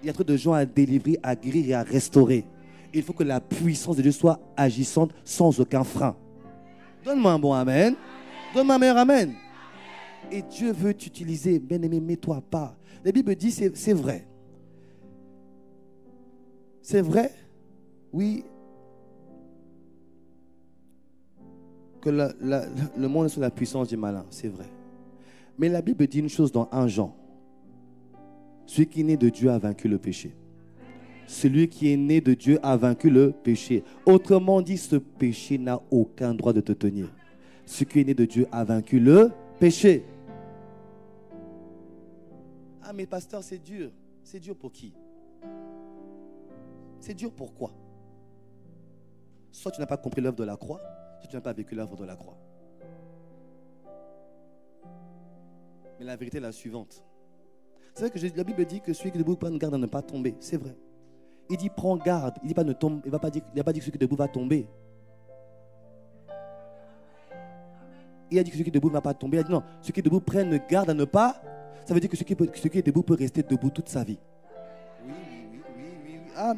Il y a trop de gens à délivrer, à guérir et à restaurer. Il faut que la puissance de Dieu soit agissante sans aucun frein. Donne-moi un bon amen. Donne-moi un meilleur amen. Et Dieu veut t'utiliser. Bien-aimé, mets-toi pas. La Bible dit, c'est vrai. C'est vrai, oui, que le monde est sous la puissance du malin, c'est vrai. Mais la Bible dit une chose dans 1 Jean. Celui qui est né de Dieu a vaincu le péché. Celui qui est né de Dieu a vaincu le péché. Autrement dit, ce péché n'a aucun droit de te tenir. Celui qui est né de Dieu a vaincu le péché. Ah mais pasteur, c'est dur. C'est dur pour qui? C'est dur pourquoi? Soit tu n'as pas compris l'œuvre de la croix, soit tu n'as pas vécu l'œuvre de la croix. Mais la vérité est la suivante. C'est vrai que la Bible dit que celui qui est debout prend garde à ne pas tomber. C'est vrai. Il dit prends garde. Il dit pas ne tombe. Il n'a pas dit que celui qui est debout va tomber. Il a dit que celui qui est debout ne va pas tomber. Il a dit non, celui qui est debout prenne garde à ne pas. Ça veut dire que celui qui est debout peut rester debout toute sa vie. Oui. Ah.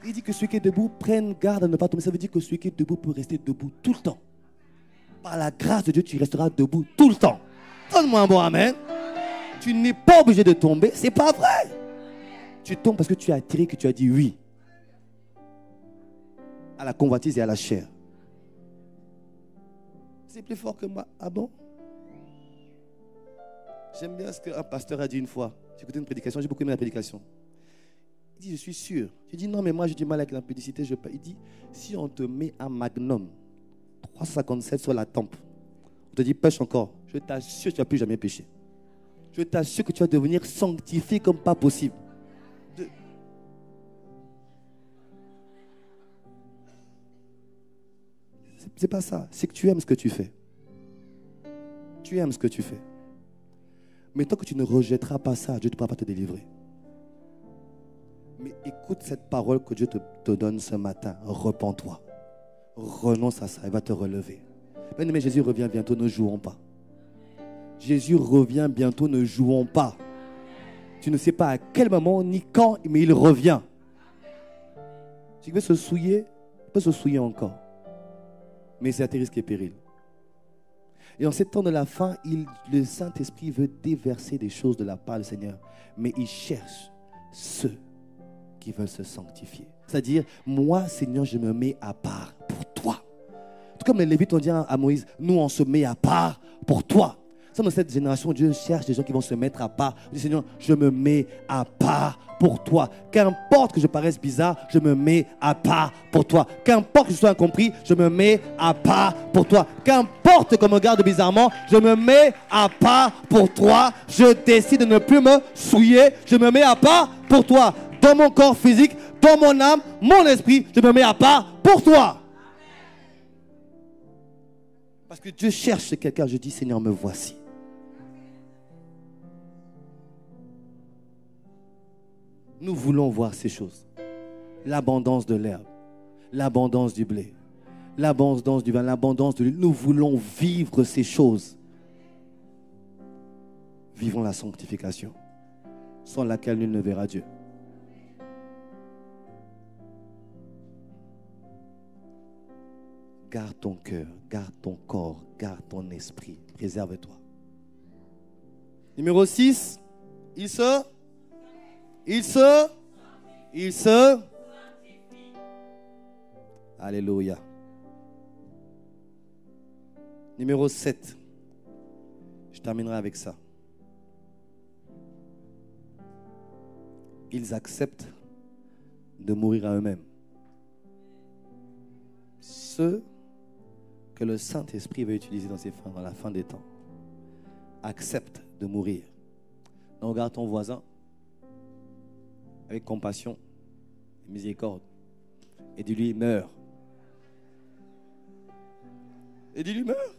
Il dit que celui qui est debout prenne garde à ne pas tomber. Ça veut dire que celui qui est debout peut rester debout tout le temps. Par la grâce de Dieu, tu resteras debout tout le temps. Donne-moi un bon amen. Tu n'es pas obligé de tomber. C'est pas vrai. Tu tombes parce que tu as attiré, que tu as dit oui à la convoitise et à la chair. C'est plus fort que moi. Ah bon? J'aime bien ce qu'un pasteur a dit une fois. J'ai écouté une prédication, j'ai beaucoup aimé la prédication. Il dit, je suis sûr. J'ai dit, non, mais moi j'ai du mal avec l'impudicité. Il dit, si on te met un magnum 357 sur la tempe, on te dit, pêche encore. Je t'assure que tu ne vas plus jamais pécher. Je t'assure que tu vas devenir sanctifié comme pas possible. C'est pas ça. C'est que tu aimes ce que tu fais. Tu aimes ce que tu fais. Mais tant que tu ne rejetteras pas ça, Dieu ne pourra pas te délivrer. Mais écoute cette parole que Dieu te donne ce matin. Repens-toi. Renonce à ça. Il va te relever. Bien-aimé, Jésus revient bientôt. Ne jouons pas. Jésus revient bientôt. Ne jouons pas. Tu ne sais pas à quel moment ni quand, mais il revient. Si il veut se souiller, il peut se souiller encore. mais c'est à tes risques et périls. Et en ces temps de la fin, le Saint-Esprit veut déverser des choses de la part du Seigneur. Mais il cherche ceux qui veulent se sanctifier. C'est-à-dire, moi, Seigneur, je me mets à part pour toi. Tout comme les Lévites ont dit à Moïse, nous, on se met à part pour toi. Dans cette génération, Dieu cherche des gens qui vont se mettre à part. Il dit, Seigneur, je me mets à part pour toi. Qu'importe que je paraisse bizarre, je me mets à part pour toi. Qu'importe que je sois incompris, je me mets à part pour toi. Qu'importe qu'on me regarde bizarrement, je me mets à part pour toi. Je décide de ne plus me souiller. Je me mets à part pour toi. Dans mon corps physique, dans mon âme, mon esprit, je me mets à part pour toi. Parce que Dieu cherche quelqu'un. Je dis, Seigneur, me voici. Nous voulons voir ces choses. L'abondance de l'herbe, l'abondance du blé, l'abondance du vin, l'abondance de l'huile. Nous voulons vivre ces choses. Vivons la sanctification, sans laquelle nul ne verra Dieu. Garde ton cœur, garde ton corps, garde ton esprit. Préserve-toi. Numéro 6, il se... Alléluia. Numéro 7. Je terminerai avec ça. Ils acceptent de mourir à eux-mêmes. Ceux que le Saint-Esprit va utiliser dans la fin des temps acceptent de mourir. Donc regarde ton voisin avec compassion et miséricorde. Et dis-lui, meurs. Et dis-lui, meurs.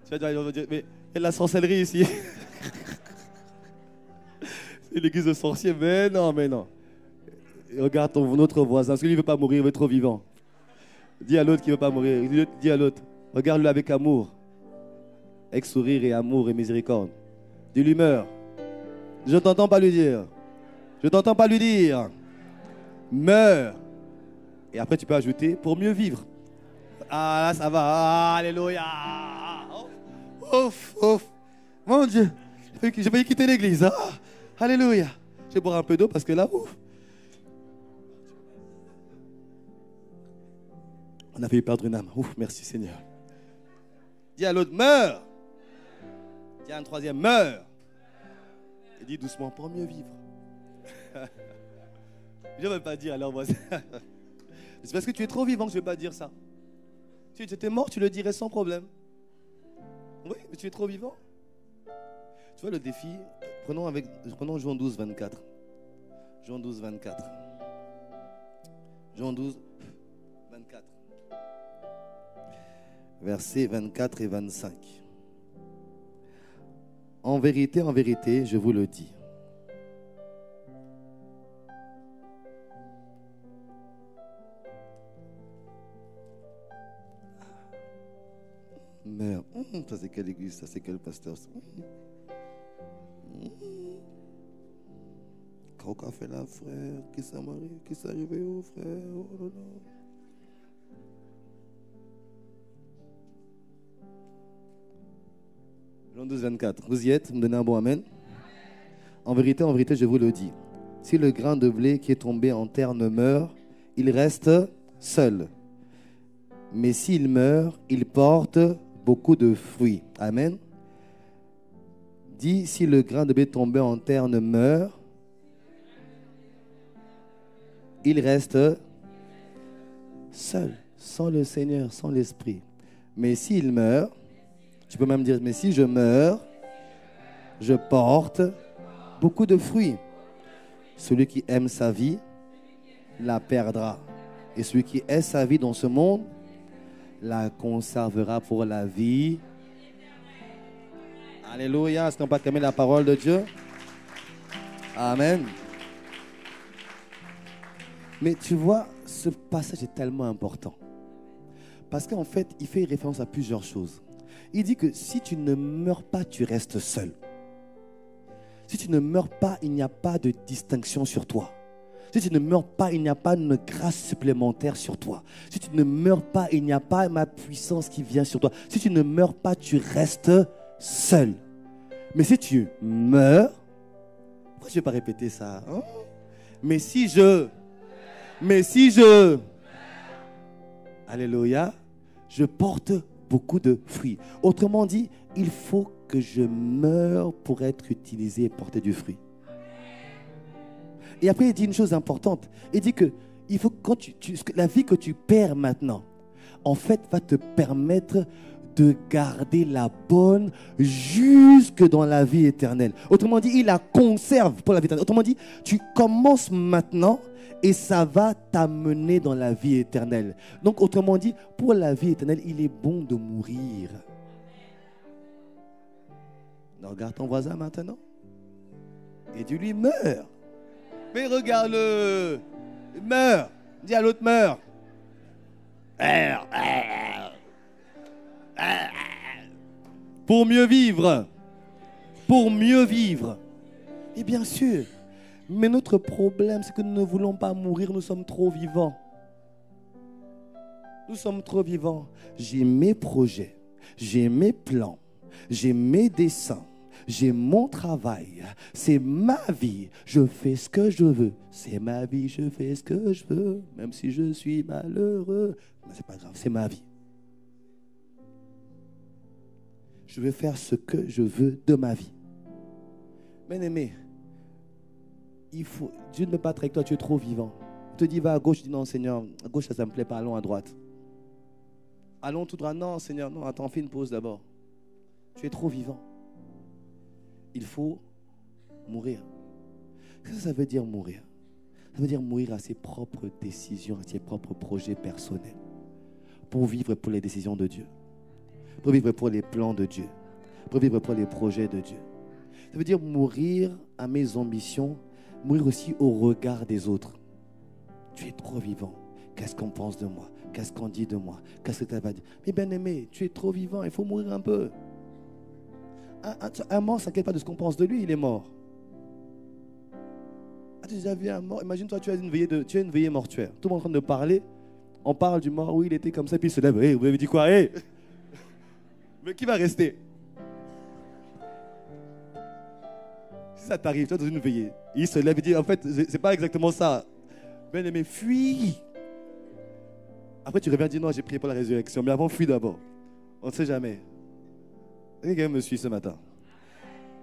Tu vas dire, mais il y a de la sorcellerie ici. C'est l'église de sorciers. Mais non, mais non. Et regarde notre voisin. Parce qu'il ne veut pas mourir, il veut être trop vivant. Dis à l'autre qui ne veut pas mourir. Dis à l'autre, regarde-le avec amour. Avec sourire et amour et miséricorde. Dis-lui, meurs. Je ne t'entends pas lui dire. Je ne t'entends pas lui dire. Meurs. Et après, tu peux ajouter pour mieux vivre. Ah, là, ça va. Ah, alléluia. Ouf, ouf. Mon Dieu. J'ai failli quitter l'église. Ah, alléluia. Je vais boire un peu d'eau parce que là, ouf. On a failli perdre une âme. Ouf, merci Seigneur. Dis à l'autre, meurs. Dis à un troisième, meurs. Et dis doucement, pour mieux vivre. Je ne veux pas dire alors, voisin. C'est parce que tu es trop vivant que je ne vais pas dire ça. Si tu étais mort, tu le dirais sans problème. Oui, mais tu es trop vivant. Tu vois le défi, prenons Jean 12, 24. Jean 12, 24. Jean 12, 24. Versets 24 et 25. En vérité, je vous le dis. Merde, ça c'est quelle église, ça c'est quel pasteur? Quand on fait la frère, qui ça m'arrive, qui ça je vais au frère, oh là là. Jean 12, 24. Vous y êtes? Vous me donnez un bon amen? En vérité, je vous le dis. Si le grain de blé qui est tombé en terre ne meurt, il reste seul. Mais s'il meurt, il porte beaucoup de fruits. Amen. Dis, si le grain de blé tombé en terre ne meurt, il reste seul, sans le Seigneur, sans l'Esprit. Mais s'il meurt, tu peux même dire, mais si je meurs, je porte beaucoup de fruits. Celui qui aime sa vie la perdra. Et celui qui est sa vie dans ce monde la conservera pour la vie. Alléluia. Est-ce qu'on peut acclamer la parole de Dieu? Amen. Mais tu vois, ce passage est tellement important. Parce qu'en fait, il fait référence à plusieurs choses. Il dit que si tu ne meurs pas, tu restes seul. Si tu ne meurs pas, il n'y a pas de distinction sur toi. Si tu ne meurs pas, il n'y a pas une grâce supplémentaire sur toi. Si tu ne meurs pas, il n'y a pas ma puissance qui vient sur toi. Si tu ne meurs pas, tu restes seul. Mais si tu meurs, pourquoi je ne vais pas répéter ça, hein? Mais si je, alléluia, je porte beaucoup de fruits. Autrement dit, il faut que je meure pour être utilisé et porter du fruit. Et après, il dit une chose importante. Il dit que il faut que la vie que tu perds maintenant, en fait, va te permettre de garder la bonne jusque dans la vie éternelle. Autrement dit, il la conserve pour la vie éternelle. Autrement dit, tu commences maintenant et ça va t'amener dans la vie éternelle. Donc, autrement dit, pour la vie éternelle, il est bon de mourir. Donc, regarde ton voisin maintenant et dis-lui, meurs. Mais regarde-le. Meurs. Dis à l'autre, meurs. Pour mieux vivre. Pour mieux vivre. Et bien sûr. Mais notre problème, c'est que nous ne voulons pas mourir. Nous sommes trop vivants. Nous sommes trop vivants. J'ai mes projets. J'ai mes plans. J'ai mes dessins. J'ai mon travail, c'est ma vie, je fais ce que je veux. C'est ma vie, je fais ce que je veux, même si je suis malheureux. Mais c'est pas grave, c'est ma vie. Je vais faire ce que je veux de ma vie. Bien-aimé, Dieu ne peut pas être avec toi, tu es trop vivant. Il te dit, va à gauche, tu dis non Seigneur, à gauche ça ne me plaît pas, allons à droite. Allons tout droit, non Seigneur, non, attends, fais une pause d'abord. Tu es trop vivant. Il faut mourir. Qu'est-ce que ça veut dire mourir? Ça veut dire mourir à ses propres décisions, à ses propres projets personnels. Pour vivre pour les décisions de Dieu. Pour vivre pour les plans de Dieu. Pour vivre pour les projets de Dieu. Ça veut dire mourir à mes ambitions, mourir aussi au regard des autres. Tu es trop vivant. Qu'est-ce qu'on pense de moi? Qu'est-ce qu'on dit de moi? Qu'est-ce que tu vas dire? Mais bien aimé, tu es trop vivant, il faut mourir un peu. Un mort ne s'inquiète pas de ce qu'on pense de lui, il est mort. As-tu déjà vu un mort? Imagine-toi, tu as une veillée mortuaire. Tout le monde est en train de parler. On parle du mort, oui, il était comme ça, puis il se lève. Hey, vous avez dit quoi? Hey. Mais qui va rester? Si ça t'arrive, tu es dans une veillée, il se lève et dit, en fait, c'est pas exactement ça. Bien aimé, fuis. Après, tu reviens et dis, non, j'ai prié pour la résurrection. Mais avant, fuis d'abord. On ne sait jamais. Quelqu'un me suit ce matin.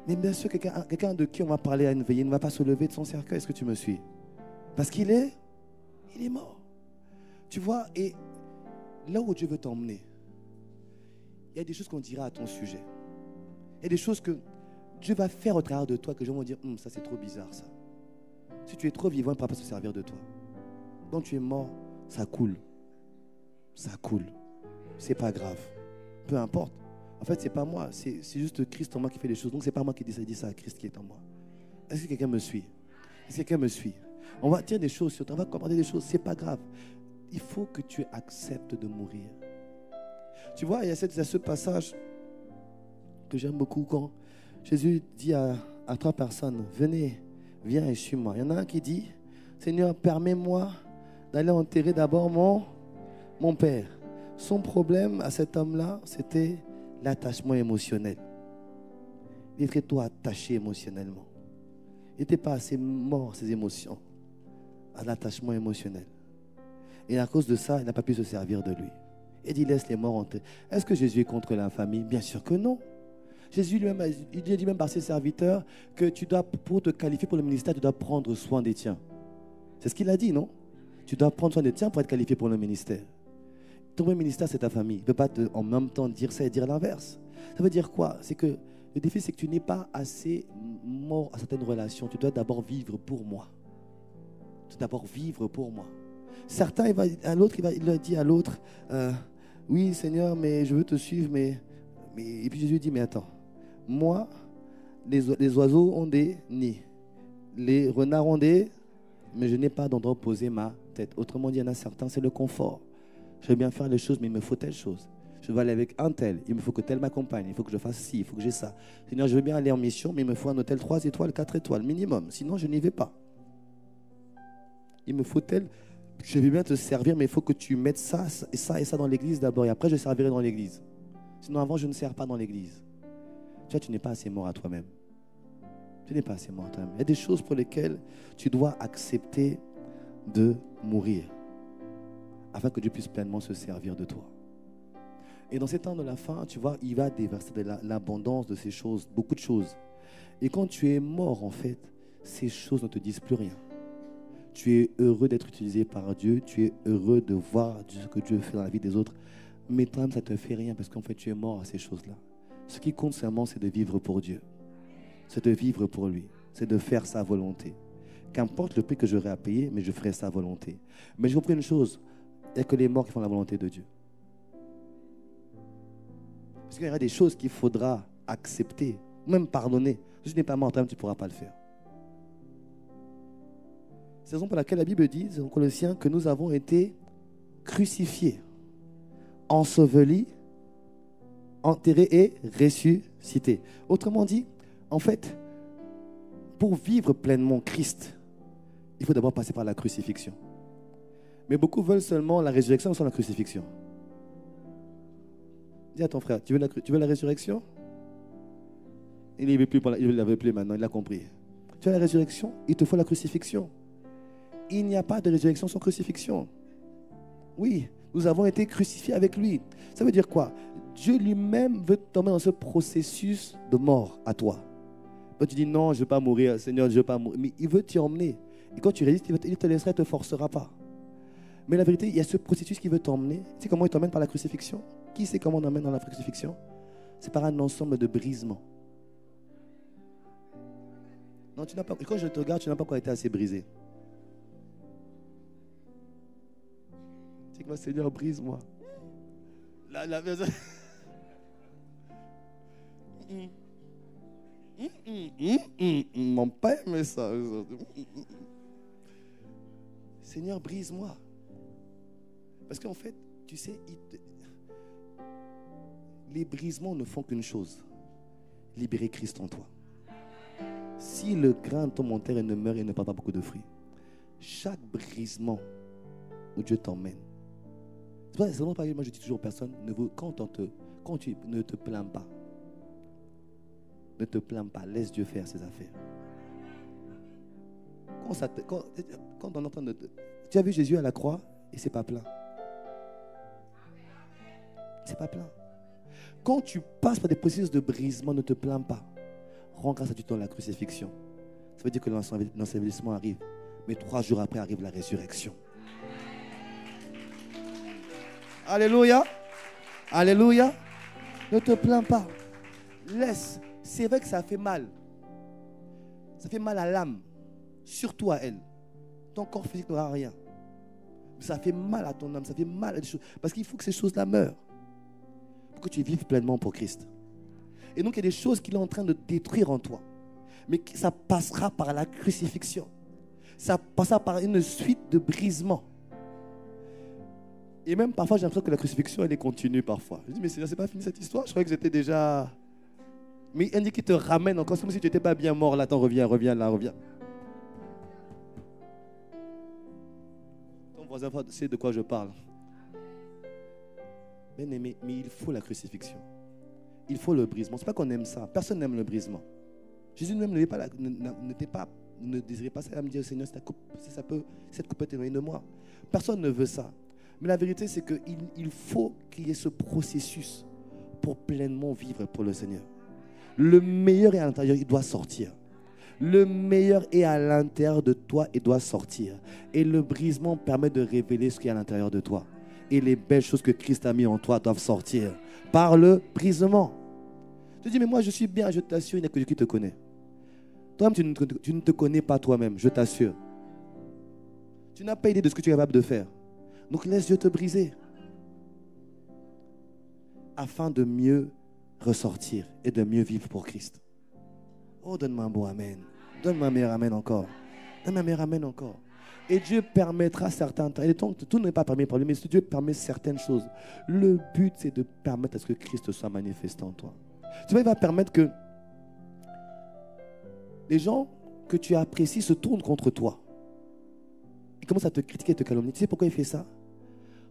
Mais bien sûr, quelqu'un de qui on va parler à une veillée ne va pas se lever de son cercueil. Est-ce que tu me suis? Parce qu'il est mort. Tu vois, et là où Dieu veut t'emmener, il y a des choses qu'on dira à ton sujet. Il y a des choses que Dieu va faire au travers de toi que les gens vont dire, ça c'est trop bizarre ça. Si tu es trop vivant, il ne pourra pas se servir de toi. Donc tu es mort, ça coule. Ça coule. C'est pas grave. Peu importe. En fait, c'est pas moi, c'est juste Christ en moi qui fait les choses. Donc, c'est pas moi qui dis ça, Christ qui est en moi. Est-ce que quelqu'un me suit? Est-ce que quelqu'un me suit? On va dire des choses sur toi, on va commander des choses, c'est pas grave. Il faut que tu acceptes de mourir. Tu vois, il y a ce passage que j'aime beaucoup quand Jésus dit à 3 personnes, venez, viens et suis-moi. Il y en a un qui dit, Seigneur, permets-moi d'aller enterrer d'abord mon père. Son problème à cet homme-là, c'était l'attachement émotionnel. Il était trop attaché émotionnellement. Il n'était pas assez mort, ses émotions, à l'attachement émotionnel. Et à cause de ça, il n'a pas pu se servir de lui. Il dit, laisse les morts entrer. Est-ce que Jésus est contre la famille? Bien sûr que non. Jésus lui-même, il dit même par ses serviteurs que tu dois, pour te qualifier pour le ministère, tu dois prendre soin des tiens. C'est ce qu'il a dit, non? Tu dois prendre soin des tiens pour être qualifié pour le ministère. Ton ministère, c'est ta famille. Il ne peut pas en même temps dire ça et dire l'inverse. Ça veut dire quoi? C'est que le défi, c'est que tu n'es pas assez mort à certaines relations. Tu dois d'abord vivre pour moi. Tu dois d'abord vivre pour moi. Certains, il leur dit à l'autre, oui Seigneur, mais je veux te suivre, mais... Et puis Jésus dit, mais attends, moi, les oiseaux ont des nids, les renards ont des... mais je n'ai pas d'endroit où poser ma tête. Autrement dit, il y en a certains, c'est le confort. Je veux bien faire les choses, mais il me faut telle chose. Je veux aller avec un tel, il me faut que tel m'accompagne, il faut que je fasse ci, il faut que j'ai ça. Seigneur, je veux bien aller en mission, mais il me faut un hôtel 3 étoiles, 4 étoiles, minimum. Sinon, je n'y vais pas. il me faut tel. Je vais bien te servir, mais il faut que tu mettes ça et ça et ça dans l'église d'abord. Et après, je servirai dans l'église. Sinon, avant, je ne sers pas dans l'église. Tu vois, tu n'es pas assez mort à toi-même. Tu n'es pas assez mort à toi-même. Il y a des choses pour lesquelles tu dois accepter de mourir afin que Dieu puisse pleinement se servir de toi. Et dans ces temps de la fin, tu vois, il va déverser de l'abondance de ces choses, beaucoup de choses. Et quand tu es mort, en fait, ces choses ne te disent plus rien. Tu es heureux d'être utilisé par Dieu, tu es heureux de voir ce que Dieu fait dans la vie des autres, mais toi-même, ça ne te fait rien parce qu'en fait, tu es mort à ces choses-là. Ce qui compte seulement, c'est de vivre pour Dieu. C'est de vivre pour lui. C'est de faire sa volonté. Qu'importe le prix que j'aurai à payer, mais je ferai sa volonté. Mais j'ai compris une chose, il n'y a que les morts qui font la volonté de Dieu. Parce qu'il y aura des choses qu'il faudra accepter, même pardonner. Si tu n'es pas mort, toi-même, tu ne pourras pas le faire. C'est la raison pour laquelle la Bible dit, dans Colossiens, que nous avons été crucifiés, ensevelis, enterrés et ressuscités. Autrement dit, en fait, pour vivre pleinement Christ, il faut d'abord passer par la crucifixion. Mais beaucoup veulent seulement la résurrection sans la crucifixion. Dis à ton frère, tu veux la résurrection? Il ne la veut plus maintenant, il l'a compris. Tu veux la résurrection? Il te faut la crucifixion. Il n'y a pas de résurrection sans crucifixion. Oui, nous avons été crucifiés avec lui. Ça veut dire quoi? Dieu lui-même veut t'emmener dans ce processus de mort à toi. Toi, tu dis non, je ne veux pas mourir, Seigneur, je ne veux pas mourir. Mais il veut t'y emmener. Et quand tu résistes, il te laissera, il ne te forcera pas. Mais la vérité, il y a ce processus qui veut t'emmener. Tu sais comment il t'emmène par la crucifixion? Qui sait comment on emmène dans la crucifixion? C'est par un ensemble de brisements. Non, tu n'as pas. Quand je te regarde, tu n'as pas encore été assez brisé. C'est que moi, Seigneur, brise-moi. La personne. Mon père aimait ça. Seigneur, brise-moi. Parce qu'en fait, tu sais, les brisements ne font qu'une chose: libérer Christ en toi. Si le grain tombe en terre et ne meurt, il ne porte pas beaucoup de fruits. Chaque brisement où Dieu t'emmène. C'est vraiment pareil. Moi, je dis toujours aux personnes, quand tu ne te plains pas, ne te plains pas, laisse Dieu faire ses affaires. Quand on entend tu as vu Jésus à la croix et c'est pas plein. C'est pas plein. Quand tu passes par des processus de brisement, ne te plains pas. Rends grâce à Dieu dans la crucifixion. Ça veut dire que l'ensevelissement arrive. Mais 3 jours après arrive la résurrection. Alléluia. Alléluia. Ne te plains pas. Laisse. C'est vrai que ça fait mal. Ça fait mal à l'âme. Surtout à elle. Ton corps physique n'aura rien. Ça fait mal à ton âme. Ça fait mal à des choses. Parce qu'il faut que ces choses-là meurent. Pour que tu vives pleinement pour Christ. Et donc il y a des choses qu'il est en train de détruire en toi. Mais ça passera par la crucifixion. Ça passera par une suite de brisements. Et même parfois j'ai l'impression que la crucifixion elle est continue parfois. Je dis mais c'est pas fini cette histoire. Je croyais que j'étais déjà... Mais il dit qu'il te ramène encore. C'est comme si tu n'étais pas bien mort. Là, attends, reviens là, reviens. Ton voisin sait de quoi je parle. Mais il faut la crucifixion. Il faut le brisement. Ce n'est pas qu'on aime ça. Personne n'aime le brisement. Jésus même ne désirait pas ça. Il me dit, Seigneur, cette coupe peut t'éloigner de moi. Personne ne veut ça. Mais la vérité, c'est qu'il faut qu'il y ait ce processus pour pleinement vivre pour le Seigneur. Le meilleur est à l'intérieur, il doit sortir. Le meilleur est à l'intérieur de toi, il doit sortir. Et le brisement permet de révéler ce qui est à l'intérieur de toi. Et les belles choses que Christ a mis en toi doivent sortir par le brisement. Tu dis, mais moi je suis bien, je t'assure, il n'y a que Dieu qui te connaît. Toi-même, tu ne te connais pas toi-même, je t'assure. Tu n'as pas idée de ce que tu es capable de faire. Donc laisse Dieu te briser. Afin de mieux ressortir et de mieux vivre pour Christ. Oh, donne-moi un beau amen. Donne-moi un meilleur amen encore. Donne-moi un meilleur amen encore. Et Dieu permettra certains temps. Et tout n'est pas permis par lui, mais Dieu permet certaines choses. Le but, c'est de permettre à ce que Christ soit manifesté en toi. Tu vois, il va permettre que les gens que tu apprécies se tournent contre toi. Et commence à te critiquer et te calomnier. Tu sais pourquoi il fait ça?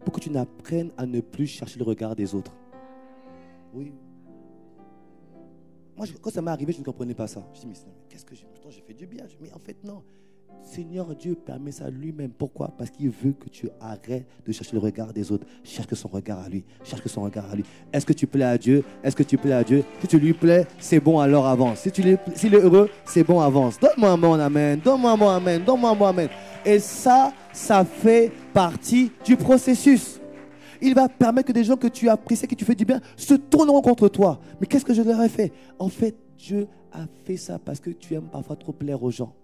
Pour que tu n'apprennes à ne plus chercher le regard des autres. Oui. Moi, quand ça m'est arrivé, je ne comprenais pas ça. Je dis, mais qu'est-ce que j'ai fait du bien? Mais en fait, non. Seigneur Dieu permet ça lui-même. Pourquoi? Parce qu'il veut que tu arrêtes de chercher le regard des autres. Cherche son regard à lui. Cherche son regard à lui. Est-ce que tu plais à Dieu? Est-ce que tu plais à Dieu? Si tu lui plais, c'est bon, alors avance. S'il est heureux, c'est bon, avance. Donne-moi un bon amen. Donne-moi un bon amen. Donne-moi un bon amen. Et ça fait partie du processus. Il va permettre que des gens que tu apprécies, que tu fais du bien, se tourneront contre toi. Mais qu'est-ce que je leur ai fait? En fait, Dieu a fait ça parce que tu aimes parfois trop plaire aux gens.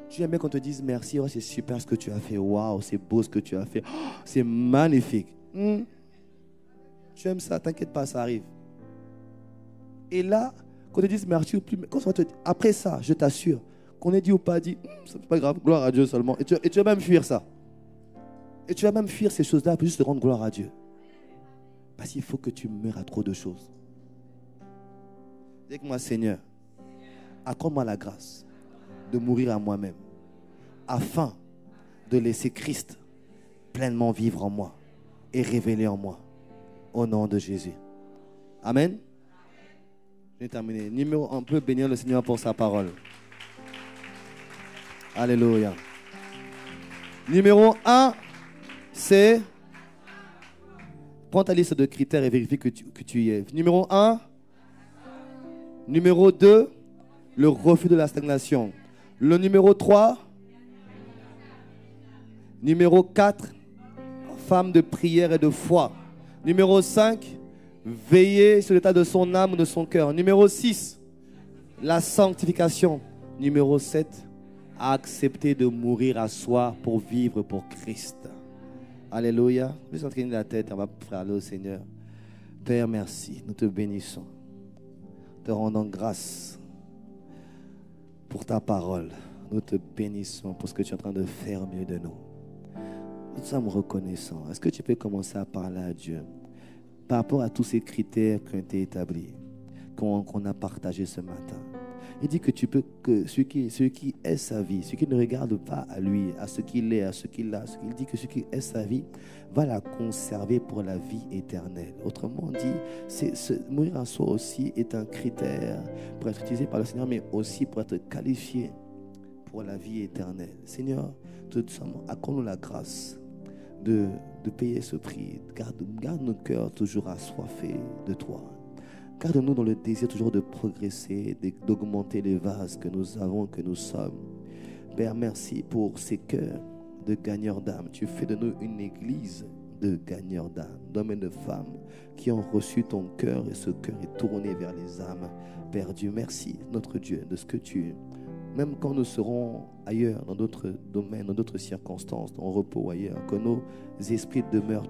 Tu aimes bien qu'on te dise merci, oh, c'est super ce que tu as fait, waouh, c'est beau ce que tu as fait, oh, c'est magnifique. Tu aimes ça, t'inquiète pas, ça arrive. Et là, qu'on te dise merci ou plus, après ça, je t'assure, qu'on ait dit ou pas dit, c'est pas grave, gloire à Dieu seulement. Et tu vas même fuir ça. Et tu vas même fuir ces choses-là pour juste te rendre gloire à Dieu. Parce qu'il faut que tu meurs à trop de choses. Dis avec moi, Seigneur, accorde-moi la grâce de mourir à moi-même, afin de laisser Christ pleinement vivre en moi et révéler en moi, au nom de Jésus. Amen. Je vais terminer. On peut bénir le Seigneur pour sa parole. Alléluia. Numéro 1, c'est... Prends ta liste de critères et vérifie que tu y es. Numéro 1. Numéro 2, le refus de la stagnation. Le numéro 3, numéro 4, femme de prière et de foi. Numéro 5, veiller sur l'état de son âme ou de son cœur. Numéro 6, la sanctification. Numéro 7, accepter de mourir à soi pour vivre pour Christ. Alléluia. Je vais incliner la tête, on va parler au Seigneur. Père, merci. Nous te bénissons. Te rendons grâce pour ta parole. Nous te bénissons pour ce que tu es en train de faire au milieu de nous. Nous sommes reconnaissants. Est-ce que tu peux commencer à parler à Dieu par rapport à tous ces critères qui ont été établis, qu'on a partagés ce matin? Il dit que tu peux, que ce qui est sa vie, ce qui ne regarde pas à lui, à ce qu'il est, à ce qu'il a, il dit que ce qui est sa vie va la conserver pour la vie éternelle. Autrement dit, mourir en soi aussi est un critère pour être utilisé par le Seigneur, mais aussi pour être qualifié pour la vie éternelle. Seigneur, accorde-nous la grâce de payer ce prix. Garde nos cœurs toujours assoiffés de toi. Garde-nous dans le désir toujours de progresser, d'augmenter les vases que nous avons, que nous sommes. Père, merci pour ces cœurs de gagneurs d'âme. Tu fais de nous une église de gagneurs d'âme, d'hommes et de femmes qui ont reçu ton cœur et ce cœur est tourné vers les âmes. Père Dieu, merci, notre Dieu, de ce que tu... Même quand nous serons ailleurs, dans d'autres domaines, dans d'autres circonstances, en repos ailleurs, que nos esprits demeurent